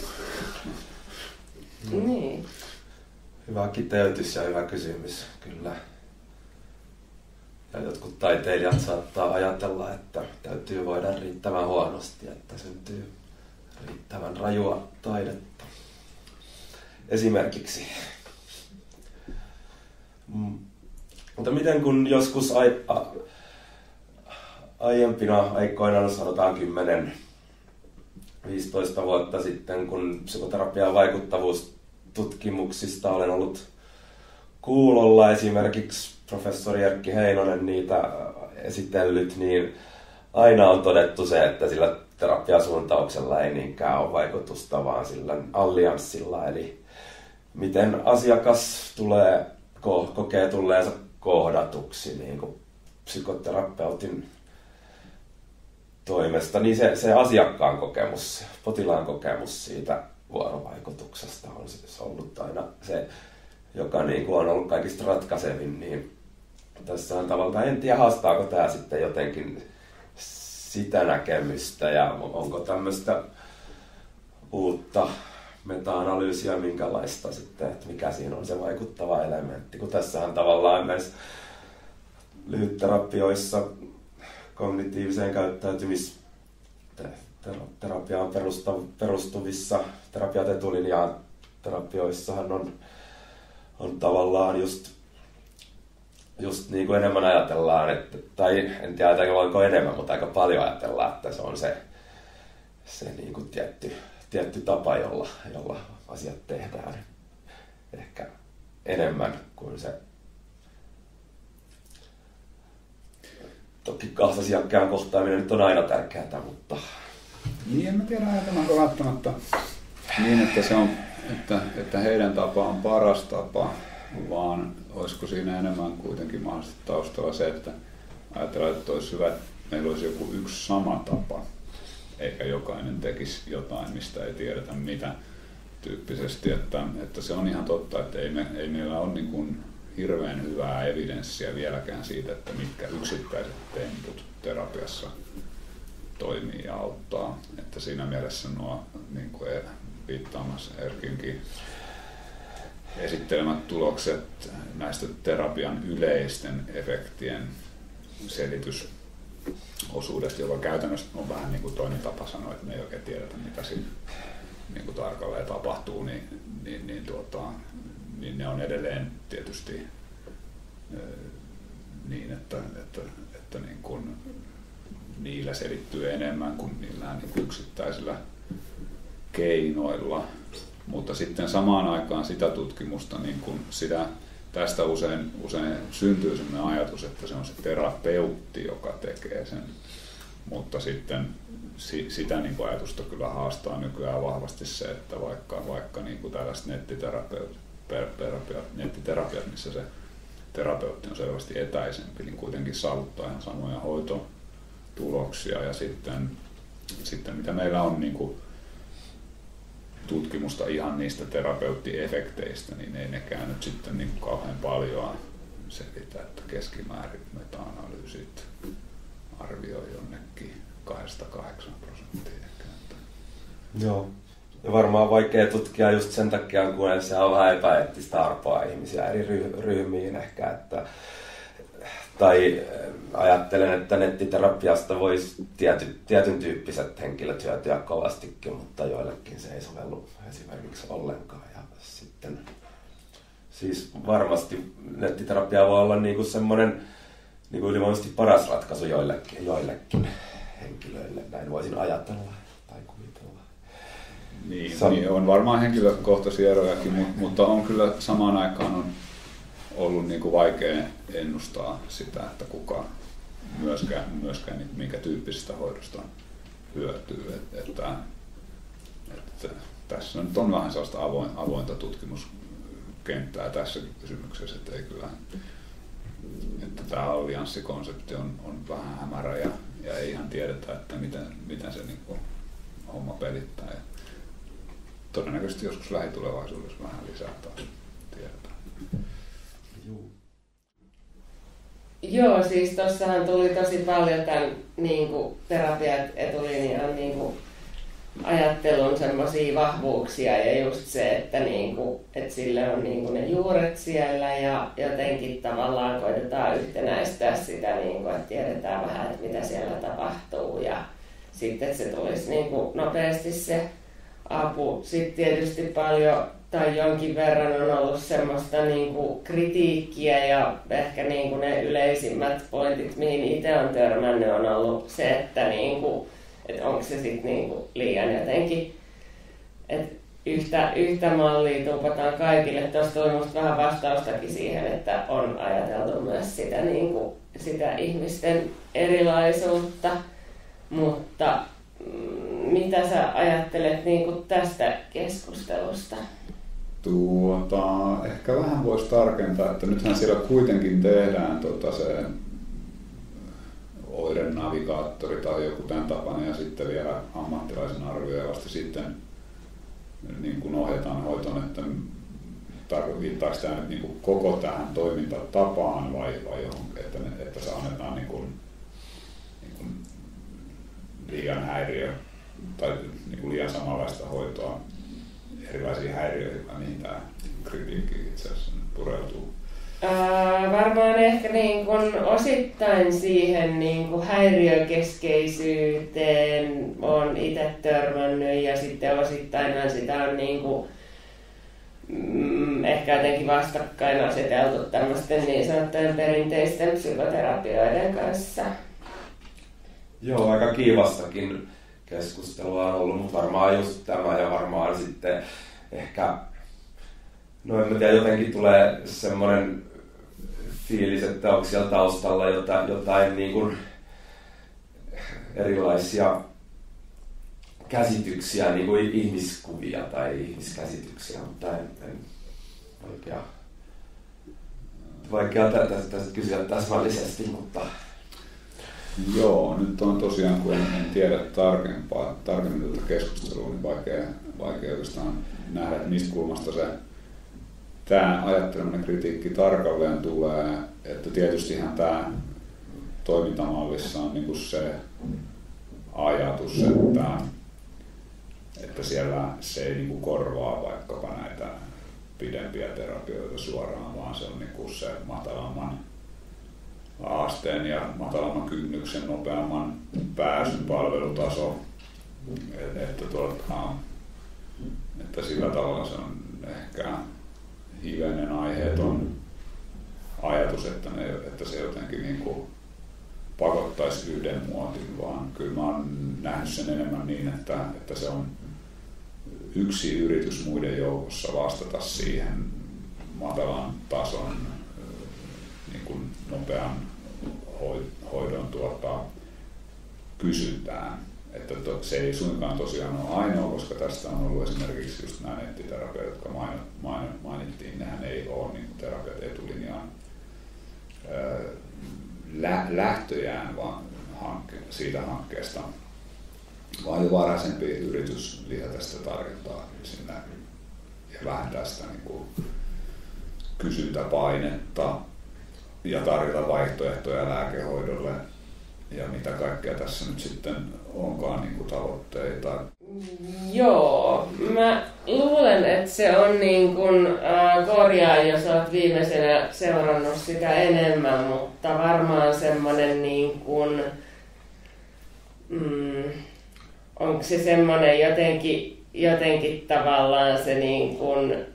Niin. Hyvä kiteytys ja hyvä kysymys, kyllä. Ja jotkut taiteilijat saattaa ajatella, että täytyy voida riittävän huonosti, että syntyy riittävän rajua taidetta. Esimerkiksi. Mutta miten kun joskus aiempina aikoina, sanotaan 10-15 vuotta sitten, kun psykoterapian vaikuttavuustutkimuksista olen ollut kuulolla, esimerkiksi professori Erkki Heinonen niitä esitellyt, niin aina on todettu se, että sillä terapiasuuntauksella ei niinkään ole vaikutusta, vaan sillä allianssilla, eli miten asiakas kokee tulleensa kohdatuksi niin kuin psykoterapeutin toimesta, niin se asiakkaan kokemus, potilaan kokemus siitä vuorovaikutuksesta on siis ollut aina se, joka niin kuin on ollut kaikista ratkaisevin, niin tässä on tavallaan, en tiedä haastaako tämä sitten jotenkin sitä näkemystä ja onko tämmöistä uutta meta-analyysiä minkälaista sitten, että mikä siinä on se vaikuttava elementti, kun tässähän tavallaan myös lyhytterapioissa kognitiiviseen käyttäytymisterapiaan perustuvissa terapiat etulinjaan terapioissahan on tavallaan just niin kuin enemmän ajatellaan, että, tai en tiedä voinko enemmän, mutta aika paljon ajatellaan, että se on se niin kuin tietty tapa, jolla asiat tehdään ehkä enemmän kuin se. Toki asiakkaan kohtaaminen nyt on aina tärkeää, mutta... Niin, en mä tiedä ajatellaanko välttämättä niin, että se on, että heidän tapa on paras tapa, vaan olisiko siinä enemmän kuitenkin mahdollisesti taustalla se, että ajatellaan, että olisi hyvä, että meillä olisi joku yksi sama tapa, eikä jokainen tekisi jotain, mistä ei tiedetä mitä tyyppisesti, että se on ihan totta, että ei meillä ole niin kuin hirveän hyvää evidenssiä vieläkään siitä, että mitkä yksittäiset temput terapiassa toimii ja auttaa. Että siinä mielessä nuo niin kuin viittaamassa Erkinkin esittelemät tulokset näistä terapian yleisten efektien selitysosuudesta, joka käytännössä on vähän niin kuin toinen tapa sanoa, että me ei oikein tiedetä, mitä siinä niin kuin tarkalleen tapahtuu, niin ne on edelleen tietysti niin, että niin kuin niillä selittyy enemmän kuin niillä niin kuin yksittäisillä keinoilla. Mutta sitten samaan aikaan sitä tutkimusta, niin kuin tästä usein syntyy sellainen ajatus, että se on se terapeutti, joka tekee sen. Mutta sitten sitä niin kuin ajatusta kyllä haastaa nykyään vahvasti se, että vaikka niin kuin tällaiset nettiterapiat, missä se terapeutti on selvästi etäisempi, niin kuitenkin saavuttaa ihan samoja hoitotuloksia. Ja sitten mitä meillä on niin kuin tutkimusta ihan niistä terapeuttiefekteistä, niin ei nekään nyt sitten niin kuin kauhean paljon selitä, että keskimäärin meta-analyysit arvioi jonnekin 2-8%. Joo. Ja varmaan vaikea tutkia just sen takia, kun se on vähän epäeettistä arpoa ihmisiä eri ryhmiin ehkä. Tai ajattelen, että nettiterapiasta voisi tietyn tyyppiset henkilöt hyötyä kovastikin, mutta joillekin se ei sovellu esimerkiksi ollenkaan. Ja sitten siis varmasti nettiterapia voi olla niinku semmoinen niinku ylivoimaisesti paras ratkaisu joillekin henkilöille, näin voisin ajatella tai kuvitella. Niin, on varmaan henkilökohtaisia erojakin, mutta on kyllä samaan aikaan on ollut niin kuin vaikea ennustaa sitä, että kuka myöskään minkä tyyppisestä hoidosta hyötyy. Että tässä nyt on vähän sellaista avointa tutkimuskenttää tässä kysymyksessä, että ei kyllä, että tämä allianssikonsepti on vähän hämärä ja ei ihan tiedetä, että miten se niin kuin homma pelittää. Ja todennäköisesti joskus lähitulevaisuudessa vähän lisää taas tiedetään. Joo, siis tossahan tuli tosi paljon tämän niin terapiaetulinjan niin ajattelun semmoisia vahvuuksia ja just se, että, että sille on ne juuret siellä ja jotenkin tavallaan koitetaan yhtenäistää sitä, että tiedetään vähän, että mitä siellä tapahtuu ja sitten, että se tulisi nopeasti se apu. Sitten tietysti paljon tai jonkin verran on ollut semmoista kritiikkiä ja ehkä ne yleisimmät pointit, mihin itse on törmännyt, on ollut se, että onko se sitten liian jotenkin, että yhtä mallia tuupataan kaikille. Tuossa tuli musta vähän vastaustakin siihen, että on ajateltu myös sitä ihmisten erilaisuutta, mutta mitä sä ajattelet tästä keskustelusta? Ehkä vähän voisi tarkentaa, että nythän siellä kuitenkin tehdään se oirenavigaattori tai joku tämän tapainen ja sitten vielä ammattilaisen arvioivasti sitten niin kuin ohjataan hoitoon, että viittaako tämä nyt niin kuin koko tähän toimintatapaan vai että se annetaan niin kuin liian häiriö tai niin kuin liian samanlaista hoitoa erilaisiin häiriöihin, mihin tämä kritiikki itse asiassa pureutuu? Varmaan ehkä osittain siihen häiriökeskeisyyteen on itse törmännyt ja sitten osittain sitä on ehkä jotenkin vastakkain aseteltu tämmöisten niin sanottujen perinteisten psykoterapioiden kanssa. Joo, aika kiivastakin keskustelua on ollut, mutta varmaan just tämä ja varmaan sitten ehkä, no en tiedä, jotenkin tulee semmoinen fiilis, että onko siellä taustalla jotain niin kuin erilaisia käsityksiä, niin kuin ihmiskuvia tai ihmiskäsityksiä, mutta en vaikea tästä kysyä täsmällisesti, mutta joo, nyt on tosiaan, kun en tiedä tarkemmin tätä keskustelua, niin vaikea oikeastaan nähdä, että mistä kulmasta tämä ajatteleminen kritiikki tarkalleen tulee. Että tietystihan tämä toimintamallissa on niin kuin se ajatus, että siellä se ei niin kuin korvaa vaikkapa näitä pidempiä terapioita suoraan, vaan se on niin kuin se matalamman haasteen ja matalamman kynnyksen nopeamman pääsyn palvelutaso, että sillä tavalla se on ehkä hivenen aiheeton ajatus, että se jotenkin niin kuin pakottaisi yhden muotin, vaan kyllä mä oon nähnyt sen enemmän niin, että se on yksi yritys muiden joukossa vastata siihen matalan tason niin kuin nopean hoidon kysyntään. Että se ei suinkaan tosiaan ole ainoa, koska tästä on ollut esimerkiksi just nämä nettiterapiat, jotka mainittiin, nehän ei ole niin terapiat etulinjaan lähtöjään vaan siitä hankkeesta, vaan jo varhaisempi yritys lisätä sitä tarjontaa sinne ja vähentää sitä niin kuin kysyntäpainetta ja tarjota vaihtoehtoja lääkehoidolle ja mitä kaikkea tässä nyt sitten onkaan niin kuin tavoitteita. Joo, mä luulen, että se on niin kuin, korjaa, jos olet viimeisenä seurannut sitä enemmän, mutta varmaan semmoinen niin kuin, onko se semmoinen jotenkin tavallaan se niin kuin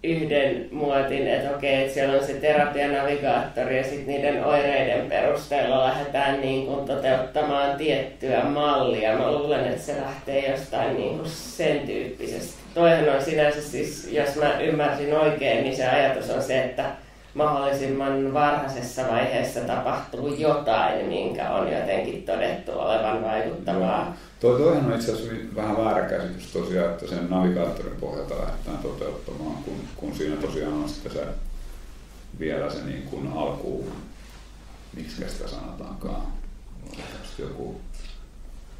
yhden muotin, että okei, että siellä on se terapianavigaattori ja sitten niiden oireiden perusteella lähdetään niin kuin toteuttamaan tiettyä mallia. Mä luulen, että se lähtee jostain niin kuin sen tyyppisestä. Toihan on sinänsä siis, jos mä ymmärsin oikein, niin se ajatus on se, että mahdollisimman varhaisessa vaiheessa tapahtuu jotain, minkä on jotenkin todettu olevan vaikuttavaa. Toihan on itse asiassa vähän väärä käsitys tosiaan, että sen navigaattorin pohjalta lähdetään toteuttamaan, kun siinä tosiaan on sitten se, vielä se niin kuin miksi sitä sanotaankaan, joku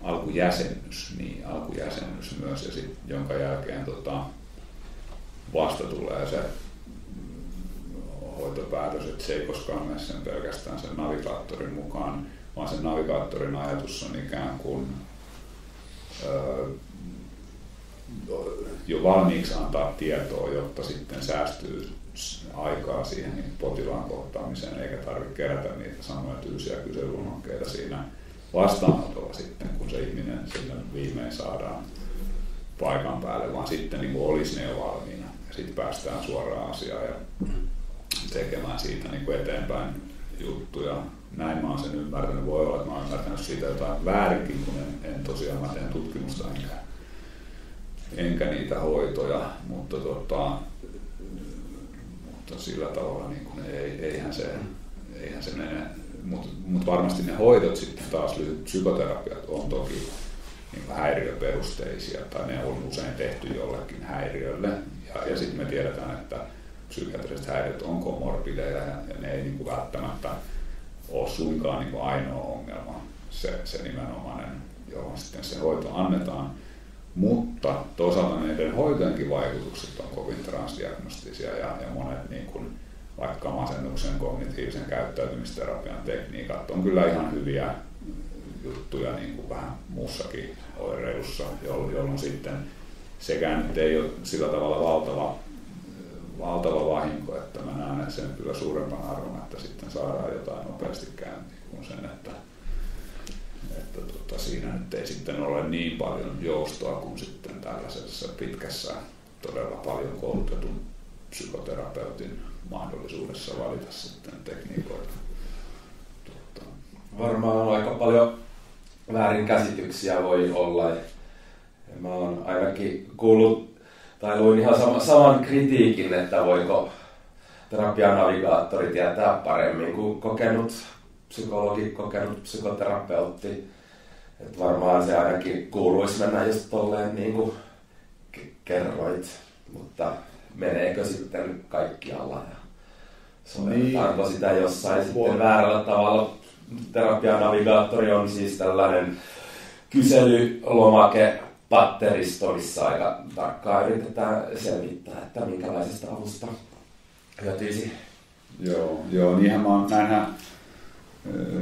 alkujäsennys myös, ja sit, jonka jälkeen vasta tulee se hoitopäätös, että se ei koskaan mene sen pelkästään sen navigaattorin mukaan, vaan sen navigaattorin ajatus on ikään kuin jo valmiiksi antaa tietoa, jotta sitten säästyy aikaa siihen potilaan kohtaamiseen, eikä tarvitse kerätä niitä samoja tylsiä kyselylomakkeita siinä vastaanotolla sitten, kun se ihminen sinne viimein saadaan paikan päälle, vaan sitten niin kuin olisi ne jo valmiina. Ja sitten päästään suoraan asiaan ja tekemään siitä niin kuin eteenpäin juttuja. Näin mä oon sen ymmärtänyt. Voi olla, että mä oon ymmärtänyt siitä jotain väärinkin, kun en tosiaan mä teen tutkimusta enkä niitä hoitoja, mutta sillä tavalla niin kuin eihän se mene. Mutta varmasti ne hoidot sitten taas lyhyt psykoterapiat on toki niin kuin häiriöperusteisia tai ne on usein tehty jollekin häiriölle. Ja sitten me tiedetään, että psykiatriset häiriöt on komorbideja ja ne ei niin kuin välttämättä ole suinkaan niin kuin ainoa ongelma, se nimenomainen, johon sitten se hoito annetaan. Mutta toisaalta näiden hoitojenkin vaikutukset on kovin transdiagnostisia ja monet niin kuin vaikka masennuksen kognitiivisen käyttäytymisterapian tekniikat on kyllä ihan hyviä juttuja niin kuin vähän muussakin oireilussa, jolloin sitten sekään nyt ei ole sillä tavalla valtava vahinko, että mä näen sen kyllä suurempan arvon, että sitten saadaan jotain nopeasti käyntiin kuin sen, että siinä nyt ei sitten ole niin paljon joustoa kuin sitten tällaisessa pitkässä todella paljon koulutetun psykoterapeutin mahdollisuudessa valita sitten tekniikoita. Varmaan aika paljon väärinkäsityksiä voi olla. Mä oon ainakin kuullut tai luin ihan saman kritiikin, että voiko terapianavigaattori tietää paremmin kuin kokenut psykologi, kokenut psykoterapeutti. Että varmaan se ainakin kuuluisi mennä just tolleen niin kuin kerroit, mutta meneekö sitten kaikkialla ja sovelletaanko sitä jossain sitten väärällä tavalla. Terapianavigaattori on siis tällainen kyselylomake patteristo, missä aika tarkkaan yritetään selvittää, että minkälaisesta avusta hyötyisi. Joo, niinhän mä oon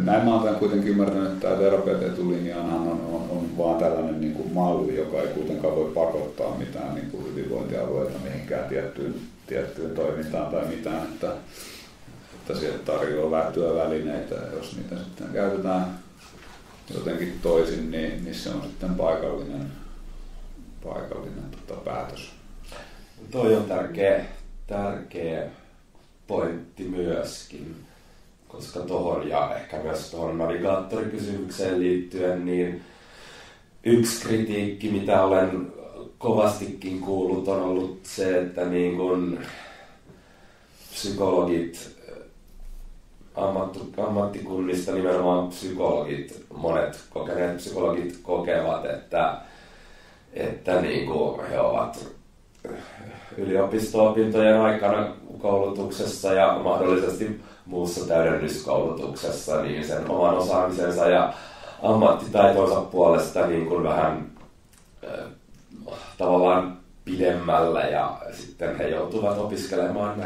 näin mä oon kuitenkin ymmärtänyt, että tämä terapiaetulinjahan on vaan tällainen niin kuin malli, joka ei kuitenkaan voi pakottaa mitään niin kuin hyvinvointialueita mihinkään tiettyyn toimintaan tai mitään, että sieltä tarjoaa työvälineitä, jos niitä sitten käytetään jotenkin toisin, niin se on sitten paikallinen päätös. Toi on tärkeä pointti myöskin, koska tuohon ja ehkä myös tuohon navigaattorikysymykseen liittyen, niin yksi kritiikki, mitä olen kovastikin kuullut, on ollut se, että niin kun psykologit, ammattikunnista nimenomaan psykologit, monet kokeneet psykologit kokevat, että niin kuin he ovat yliopisto-opintojen aikana koulutuksessa ja mahdollisesti muussa täydennyskoulutuksessa niin sen oman osaamisensa ja ammattitaitonsa puolesta niin kuin vähän tavallaan pidemmällä ja sitten he joutuvat opiskelemaan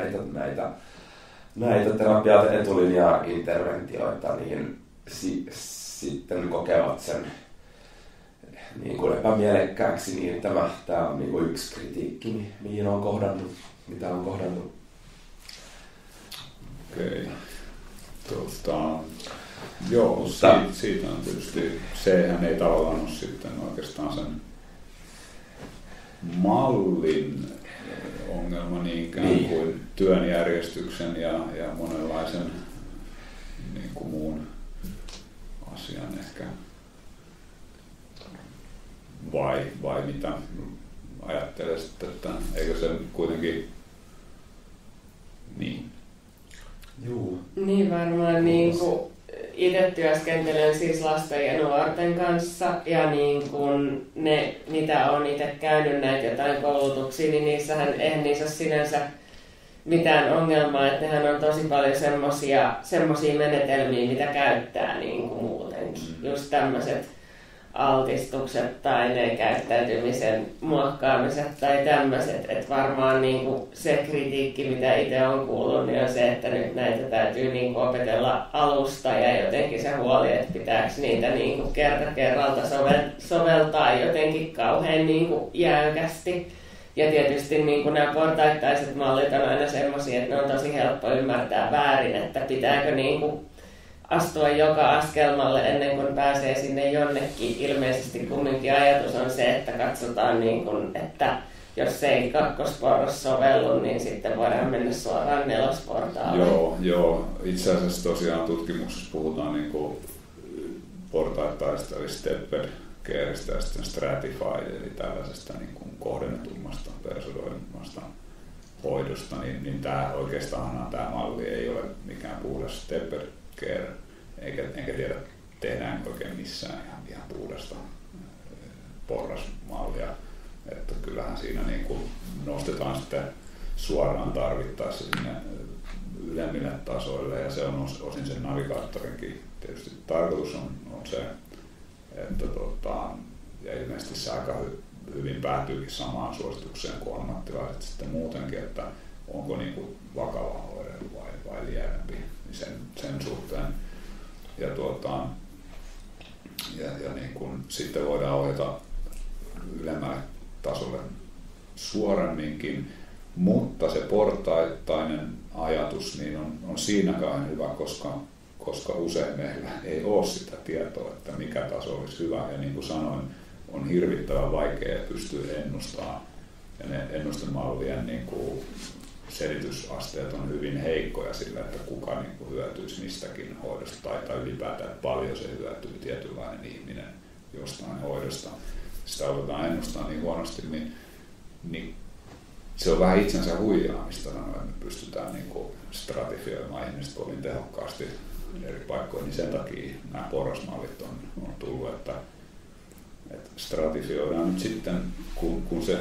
näitä terapia-etulinja-interventioita, niin sitten kokevat sen niin kuin epämielekkääksi, niin tämä on niin kuin yksi kritiikki, mihin on kohdannut, mitä on kohdannut. Okei. Joo, mutta siitä on tietysti, sehän ei tavallaan ole sitten oikeastaan sen mallin ongelma niinkään kuin työnjärjestyksen ja monenlaisen niin kuin muun asian ehkä. Vai mitä ajattelisit, että eikö se kuitenkin niin? Juu. Niin varmaan niin kuin itse työskentelen siis lasten ja nuorten kanssa ja niin kuin ne, mitä on itse käynyt näitä jotain koulutuksia, niin eihän niissä ole sinänsä mitään ongelmaa, että nehän on tosi paljon semmosia menetelmiä, mitä käyttää niin kuin muutenkin. Just tämmöiset altistukset tai ne käyttäytymisen muokkaamiset tai tämmöiset, että varmaan niinku se kritiikki, mitä itse on kuullut, niin on se, että nyt näitä täytyy niinku opetella alusta ja jotenkin se huoli, että pitääkö niitä niinku kerta kerralta soveltaa jotenkin kauhean niinku jäykästi. Ja tietysti niinku nämä portaittaiset mallit on aina semmoisia, että ne on tosi helppo ymmärtää väärin, että pitääkö niinku astua joka askelmalle ennen kuin pääsee sinne jonnekin. Ilmeisesti kumminkin ajatus on se, että katsotaan, niin kuin, että jos ei kakkosporras sovellu, niin sitten voidaan mennä suoraan nelosportaalle. Joo. Itse asiassa tosiaan tutkimuksessa puhutaan niin kuin portaittaista, eli steppered careista ja sitten stratified, eli tällaisesta niin kuin kohdennetummasta, persodoimmasta hoidosta, niin tämä oikeastaan tämä malli ei ole mikään puhdas steppered care, enkä tiedä tehdäänkö oikein missään ihan puhdasta porrasmallia. Että kyllähän siinä niin kuin nostetaan sitten suoraan tarvittaessa sinne ylemmille tasoille ja se on osin sen navigaattorinkin tietysti tarkoitus on se, että ja ilmeisesti se aika hyvin päätyykin samaan suositukseen kuin ammattilaiset sitten muutenkin, että onko niin kuin vakava oireilu vai lievempi sen suhteen. Ja niin kuin sitten voidaan ohjata ylemmälle tasolle suoremminkin, mutta se portaittainen ajatus niin on siinäkään hyvä, koska usein meillä ei ole sitä tietoa, että mikä taso olisi hyvä. Ja niin kuin sanoin, on hirvittävän vaikea pystyä ennustamaan. Ja ne ennustemallien niin kuin selitysasteet on hyvin heikkoja sillä, että kuka niin kuin hyötyisi mistäkin hoidosta tai ylipäätään paljon se hyötyy tietynlainen ihminen jostain hoidosta. Sitä aletaan ennustaa niin huonosti, niin se on vähän itsensä huijaamista sanoa, että me pystytään niin kuin stratifioimaan ihmiset kovin tehokkaasti eri paikkoihin, niin sen takia nämä porrasmallit on tullut, että stratifioidaan nyt sitten, kun se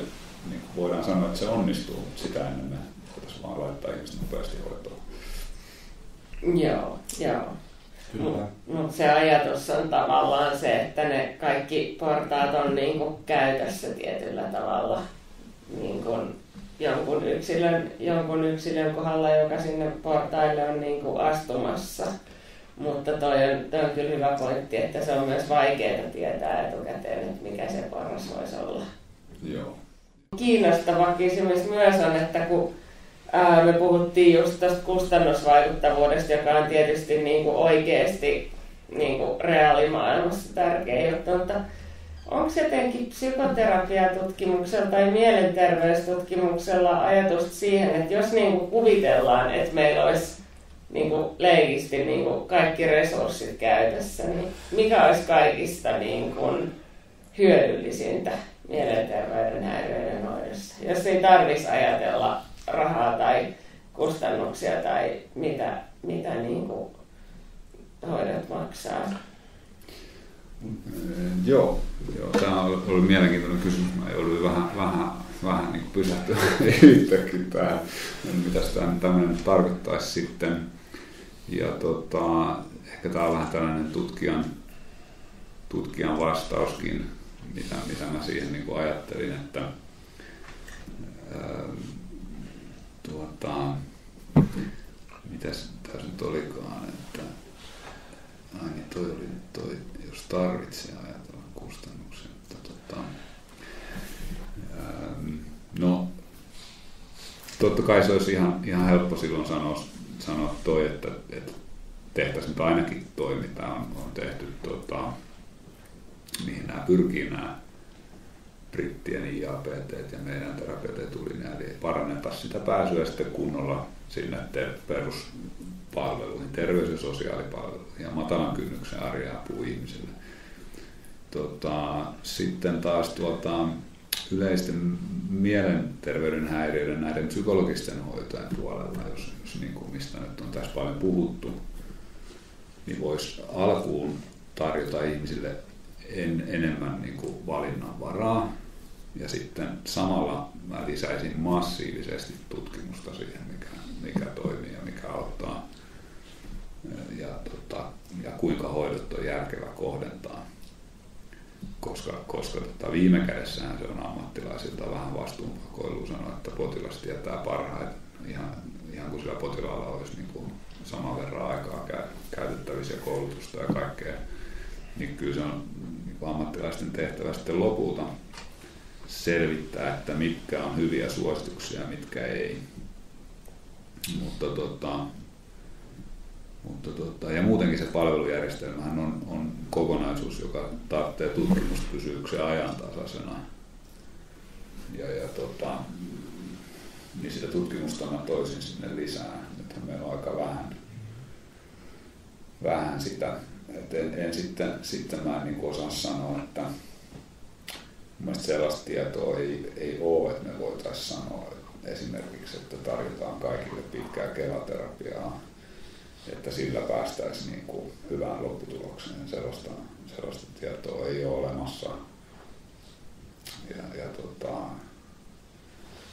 niin voidaan sanoa, että se onnistuu, mutta sitä ennen me voitaisiin vaan laittaa ihmiset nopeasti hoitoon. Joo. Mutta se ajatus on tavallaan se, että ne kaikki portaat on niinku käytössä tietyllä tavalla niinku jonkun yksilön kohdalla, joka sinne portaille on niinku astumassa. Mutta toi on kyllä hyvä pointti, että se on myös vaikeaa tietää etukäteen, että mikä se porras voisi olla. Joo. Kiinnostava kysymys myös on, että kun me puhuttiin just tuosta kustannusvaikuttavuudesta, joka on tietysti niinku oikeasti niinku reaalimaailmassa tärkeä juttu, mutta onko jotenkin psykoterapiatutkimuksella tai mielenterveystutkimuksella ajatusta siihen, että jos niinku kuvitellaan, että meillä olisi niinku leikisti niinku kaikki resurssit käytössä, niin mikä olisi kaikista niinku hyödyllisintä mielenterveyden häiriöiden hoidossa, jos ei tarvitsisi ajatella rahaa tai kustannuksia tai mitä niinku hoidot maksaa? Joo, tämä oli mielenkiintoinen kysymys. Mä jouduin vähän niin pysähtyä itsekin tähän, mitä tämä tämmöinen tarkoittaisi sitten. Ja ehkä tämä on vähän tällainen tutkijan vastauskin, mitä mä siihen niin kuin ajattelin, että mitäs tässä nyt olikaan, että toi oli nyt toi, jos tarvitsee ajatella kustannuksia. totta kai se olisi ihan helppo silloin sanoa toi, että tehtäisiin nyt ainakin toi, mitä on tehty, mihin nämä pyrkii nämä brittien IAPT ja meidän terapeutetullinen, eli paranneta sitä pääsyä sitten kunnolla sinne peruspalveluihin, terveys- ja sosiaalipalveluihin ja matalan kynnyksen arjen apua ihmisille. Sitten taas yleisten mielenterveyden häiriöiden näiden psykologisten hoitojen puolella, jos niin kuin mistä nyt on tässä paljon puhuttu, niin voisi alkuun tarjota ihmisille enemmän niin kuin valinnanvaraa. Ja sitten samalla mä lisäisin massiivisesti tutkimusta siihen, mikä toimii ja mikä auttaa. Ja kuinka hoidot on järkevä kohdentaa. Koska viime kädessähän se on ammattilaisilta vähän vastuunpakoilua sanoa, että potilas tietää parhaiten. Ihan kuin sillä potilaalla olisi niin kuin saman verran aikaa käytettävissä ja koulutusta ja kaikkea. Niin kyllä se on niin kuin ammattilaisten tehtävä sitten lopulta selvittää, että mitkä on hyviä suosituksia ja mitkä ei. Ja muutenkin se palvelujärjestelmähän on kokonaisuus, joka tarvitsee tutkimusta pysyyksen ajantasaisena. Niin sitä tutkimusta mä toisin sinne lisää. Nythän meillä on aika vähän sitä. Sitten mä en niin osaa sanoa, että mielestäni sellaista tietoa ei ole, että me voitaisiin sanoa esimerkiksi, että tarjotaan kaikille pitkää kelaterapiaa, että sillä päästäisiin niin kuin hyvään lopputulokseen. Sellaista tietoa ei ole olemassa.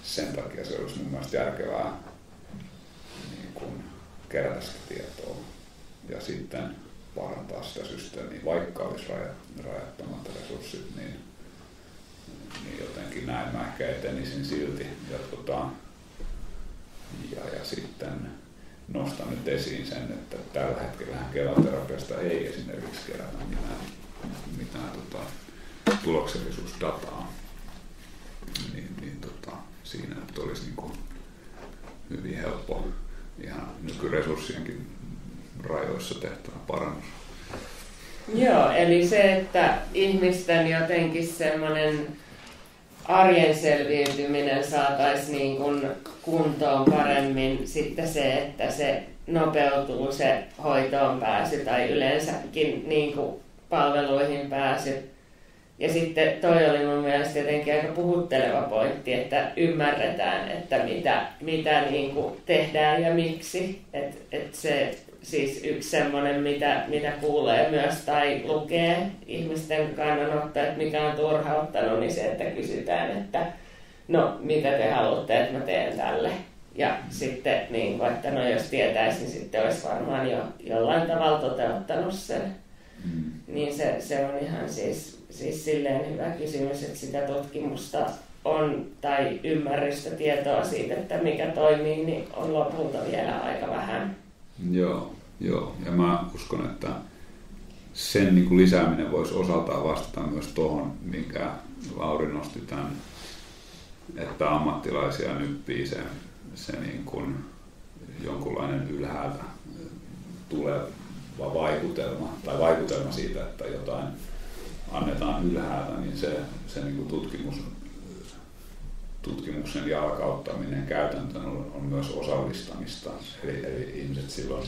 Sen takia se olisi mun mielestä järkevää niin kuin kerätä sitä tietoa ja sitten parantaa sitä systeemiä, vaikka olisi rajattomat resurssit, niin jotenkin näin mä ehkä etenisin silti. Ja sitten nostan nyt esiin sen, että tällä hetkellä kelaterapiasta ei esimerkiksi kerätä mitään tuloksellisuusdataa. Siinä nyt olisi niin kuin hyvin helppo ihan nykyresurssienkin rajoissa tehtävä parannus. Joo, eli se, että ihmisten jotenkin semmoinen arjen selviytyminen saataisiin niin kuin kuntoon paremmin, sitten se, että se nopeutuu se hoitoon pääsy tai yleensäkin niin kuin palveluihin pääsy. Ja sitten toi oli mun mielestä jotenkin aika puhutteleva pointti, että ymmärretään, että mitä niin kuin tehdään ja miksi. Et se siis yksi semmoinen, mitä kuulee myös tai lukee ihmisten kannanottoja, että mikä on turhauttanut, niin se, että kysytään, että no mitä te haluatte, että mä teen tälle. Ja sitten, niin kuin, että no jos tietäisin, niin sitten olisi varmaan jo jollain tavalla toteuttanut sen. Niin se on ihan siis silleen hyvä kysymys, että sitä tutkimusta on tai ymmärrystä tietoa siitä, että mikä toimii, niin on lopulta vielä aika vähän. Joo. Ja mä uskon, että sen niin kuin lisääminen voisi osaltaan vastata myös tuohon, minkä Lauri nosti tämän, että ammattilaisia nyppii se niin kuin jonkunlainen ylhäältä tuleva vaikutelma siitä, että jotain annetaan ylhäältä, niin se niin kuin tutkimuksen jalkauttaminen käytäntöön on myös osallistamista. Eli ihmiset silloin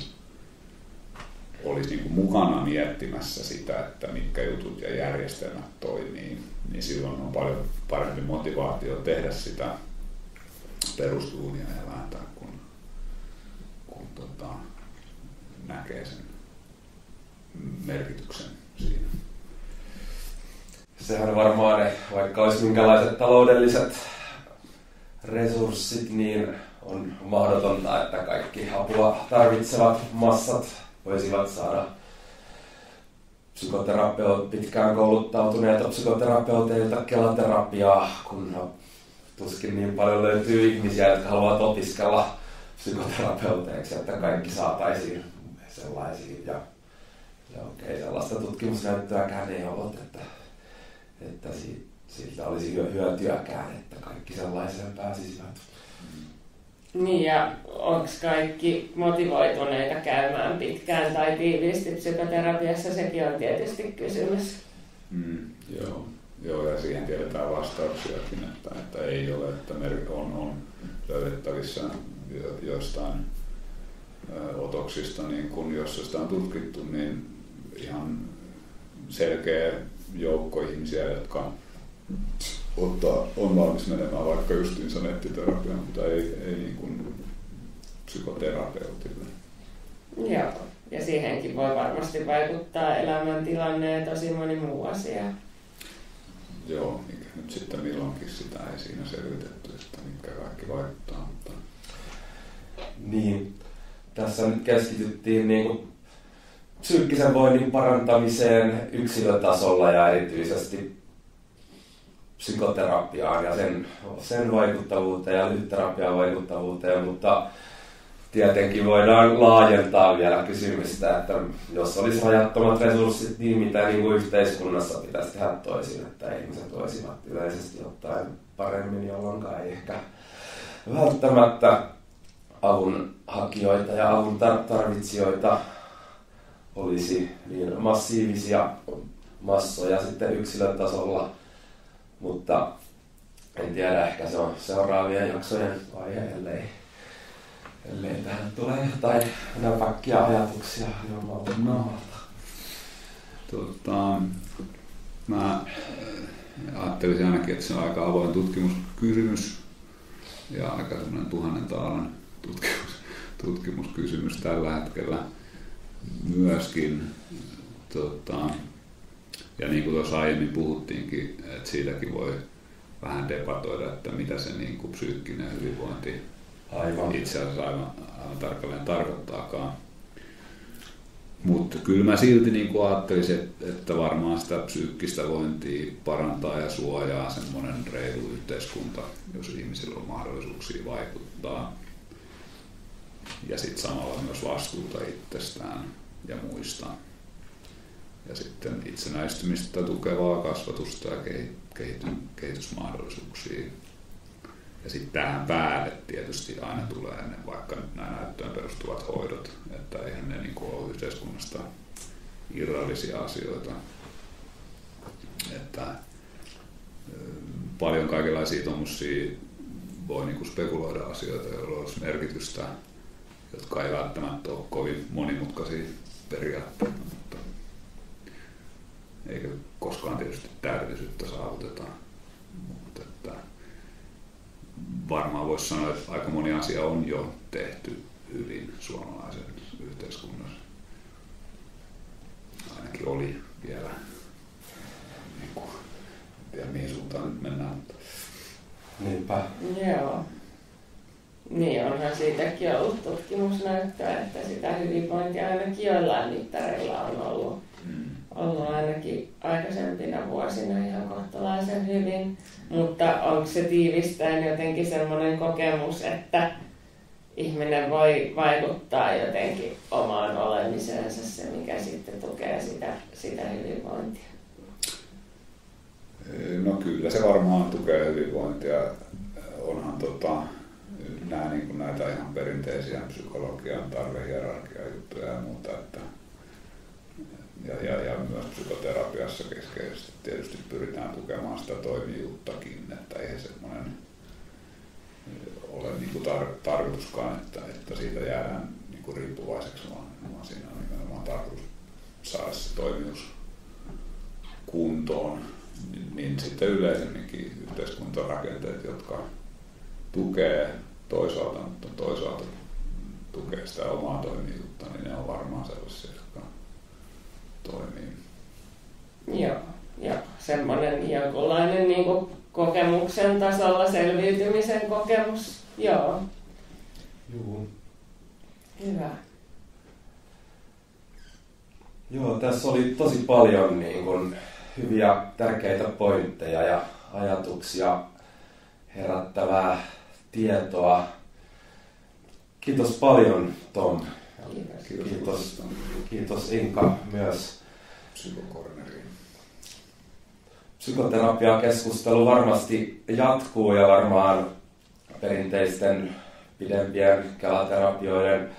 olisi niin kuin mukana miettimässä sitä, että mitkä jutut ja järjestelmät toimii, niin silloin on paljon parempi motivaatio tehdä sitä perustuunia ja vääntää, kun näkee sen merkityksen siinä. Sehän varmaan, vaikka olisi minkälaiset taloudelliset resurssit, niin on mahdotonta, että kaikki apua tarvitsevat massat voisivat saada pitkään kouluttautuneita psykoterapeuteilta kelaterapiaa, kun tuskin niin paljon löytyy ihmisiä, jotka haluavat opiskella psykoterapeuteiksi, että kaikki saataisiin sellaisiin. Ja okei, sellaista tutkimusnäyttöäkään ei ollut, että siitä olisi hyötyäkään, että kaikki sellaiseen pääsisivät. Niin, ja onko kaikki motivoituneita käymään pitkään tai tiiviisti psykoterapiassa? Sekin on tietysti kysymys. Joo, ja siihen tiedetään vastauksiakin, että ei ole, että on löydettävissä joistain otoksista, niin kun jos sitä on tutkittu, niin ihan selkeä joukko ihmisiä, jotka on valmis menemään vaikka justiinsa nettiterapiaan, mutta ei niin kuin psykoterapeutille. Joo, ja siihenkin voi varmasti vaikuttaa elämäntilanne ja tosi moni muu asia. Joo, mikä nyt sitten milloinkin sitä ei siinä selvitetty, että mitkä kaikki vaikuttaa. Mutta... Niin, tässä nyt keskityttiin niin psyykkisen voinnin parantamiseen yksilötasolla ja erityisesti psykoterapiaan ja sen vaikuttavuuteen ja lyhytterapian vaikuttavuuteen, mutta tietenkin voidaan laajentaa vielä kysymystä, että jos olisi rajattomat resurssit, niin mitä niin kuin yhteiskunnassa pitäisi tehdä toisin, että ihmiset olisivat yleisesti ottaen paremmin, jolloin ei ehkä välttämättä avunhakijoita ja avun tarvitsijoita olisi niin massiivisia massoja sitten yksilötasolla, mutta en tiedä, ehkä se on seuraavien jaksojen vaihe, ellei tähän tule jotain näpäkkiä ajatuksia ilmalta. Mä ajattelisin ainakin, että se on aika avoin tutkimuskysymys ja aika semmoinen 1000 taalan tutkimuskysymys tällä hetkellä myöskin. Ja niin kuin tuossa aiemmin puhuttiinkin, että siitäkin voi vähän debatoida, että mitä se niin kuin psyykkinen hyvinvointi itse asiassa aivan tarkalleen tarkoittaakaan. Mutta kyllä mä silti niin kuin ajattelisin, että varmaan sitä psyykkistä vointia parantaa ja suojaa semmoinen reilu yhteiskunta, jos ihmisillä on mahdollisuuksia vaikuttaa. Ja sitten samalla myös vastuuta itsestään ja muista. Ja sitten itsenäistymistä tukevaa kasvatusta ja kehitysmahdollisuuksia. Ja sitten tähän päälle tietysti aina tulee ne, vaikka nyt nämä näyttöön perustuvat hoidot, että eihän ne niin kuin ole yhteiskunnasta irrallisia asioita. Että paljon kaikenlaisia tommosia voi niin kuin spekuloida asioita, joilla olisi merkitystä, jotka ei välttämättä ole kovin monimutkaisia periaatteita, mutta eikä koskaan tietysti täydellisyyttä saavuteta. Mutta että varmaan voisi sanoa, että aika moni asia on jo tehty hyvin suomalaisen yhteiskunnassa. Ainakin oli vielä. En tiedä mihin suuntaan nyt mennään. Mutta... Niinpä. Joo. Niin, onhan siitäkin ollut tutkimusnäyttöä, että sitä hyvinvointia ainakin joillain mittareilla on ollut ainakin aikaisempina vuosina ihan kohtalaisen hyvin. Mutta onko se tiivistäen jotenkin semmoinen kokemus, että ihminen voi vaikuttaa jotenkin omaan olemiseensa, se mikä sitten tukee sitä hyvinvointia? No kyllä se varmaan tukee hyvinvointia. Onhan nämä niin kuin näitä ihan perinteisiä psykologian tarvehierarkia juttuja ja muuta, että ja myös psykoterapiassa keskeisesti tietysti pyritään tukemaan sitä toimijuuttakin, että eihän semmoinen ole niin kuin tarkoituskaan, että siitä jäädään niin kuin riippuvaiseksi, vaan siinä on nimenomaan tarkoitus saada se toimijuus kuntoon, niin sitten yleisemminkin yhteiskuntarakenteet, jotka tukee toisaalta, mutta toisaalta tukee sitä omaa toimijuutta, niin ne on varmaan sellaisia, jotka toimii. Joo, ja semmoinen jonkunlainen niin kuin kokemuksen tasolla selviytymisen kokemus. Joo. Juu. Hyvä. Joo, tässä oli tosi paljon niin kuin hyviä, tärkeitä pointteja ja ajatuksia herättävää tietoa. Kiitos paljon, Tom. Kiitos Inka myös. Psykoterapiakeskustelu varmasti jatkuu ja varmaan perinteisten pidempien kelaterapioiden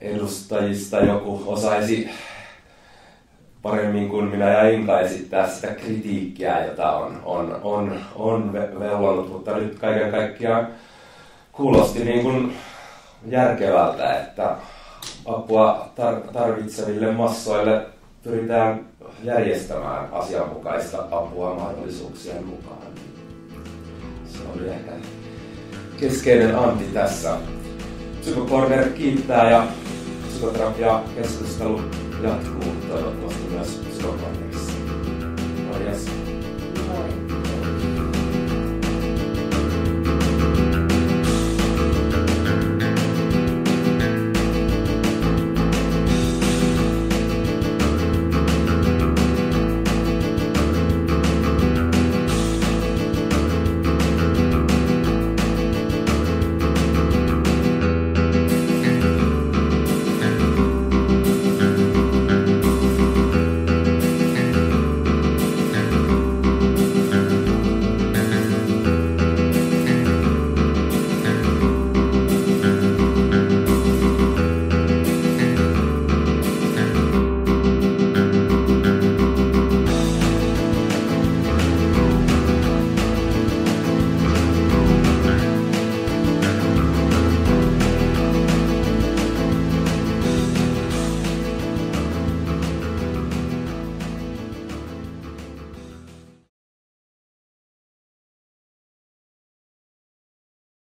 edustajista joku osaisi paremmin kuin minä ja Inka esittää sitä kritiikkiä, jota on vellonut, mutta nyt kaiken kaikkiaan kuulosti niin kuin järkevältä, että apua tarvitseville massoille pyritään järjestämään asianmukaista apua mahdollisuuksien mukaan. Se oli ehkä keskeinen anti tässä. Psykokorner kiittää ja psykoterapia-keskustelu jatkuu toivottavasti myös Psykokornerissa. Morjes. Moi.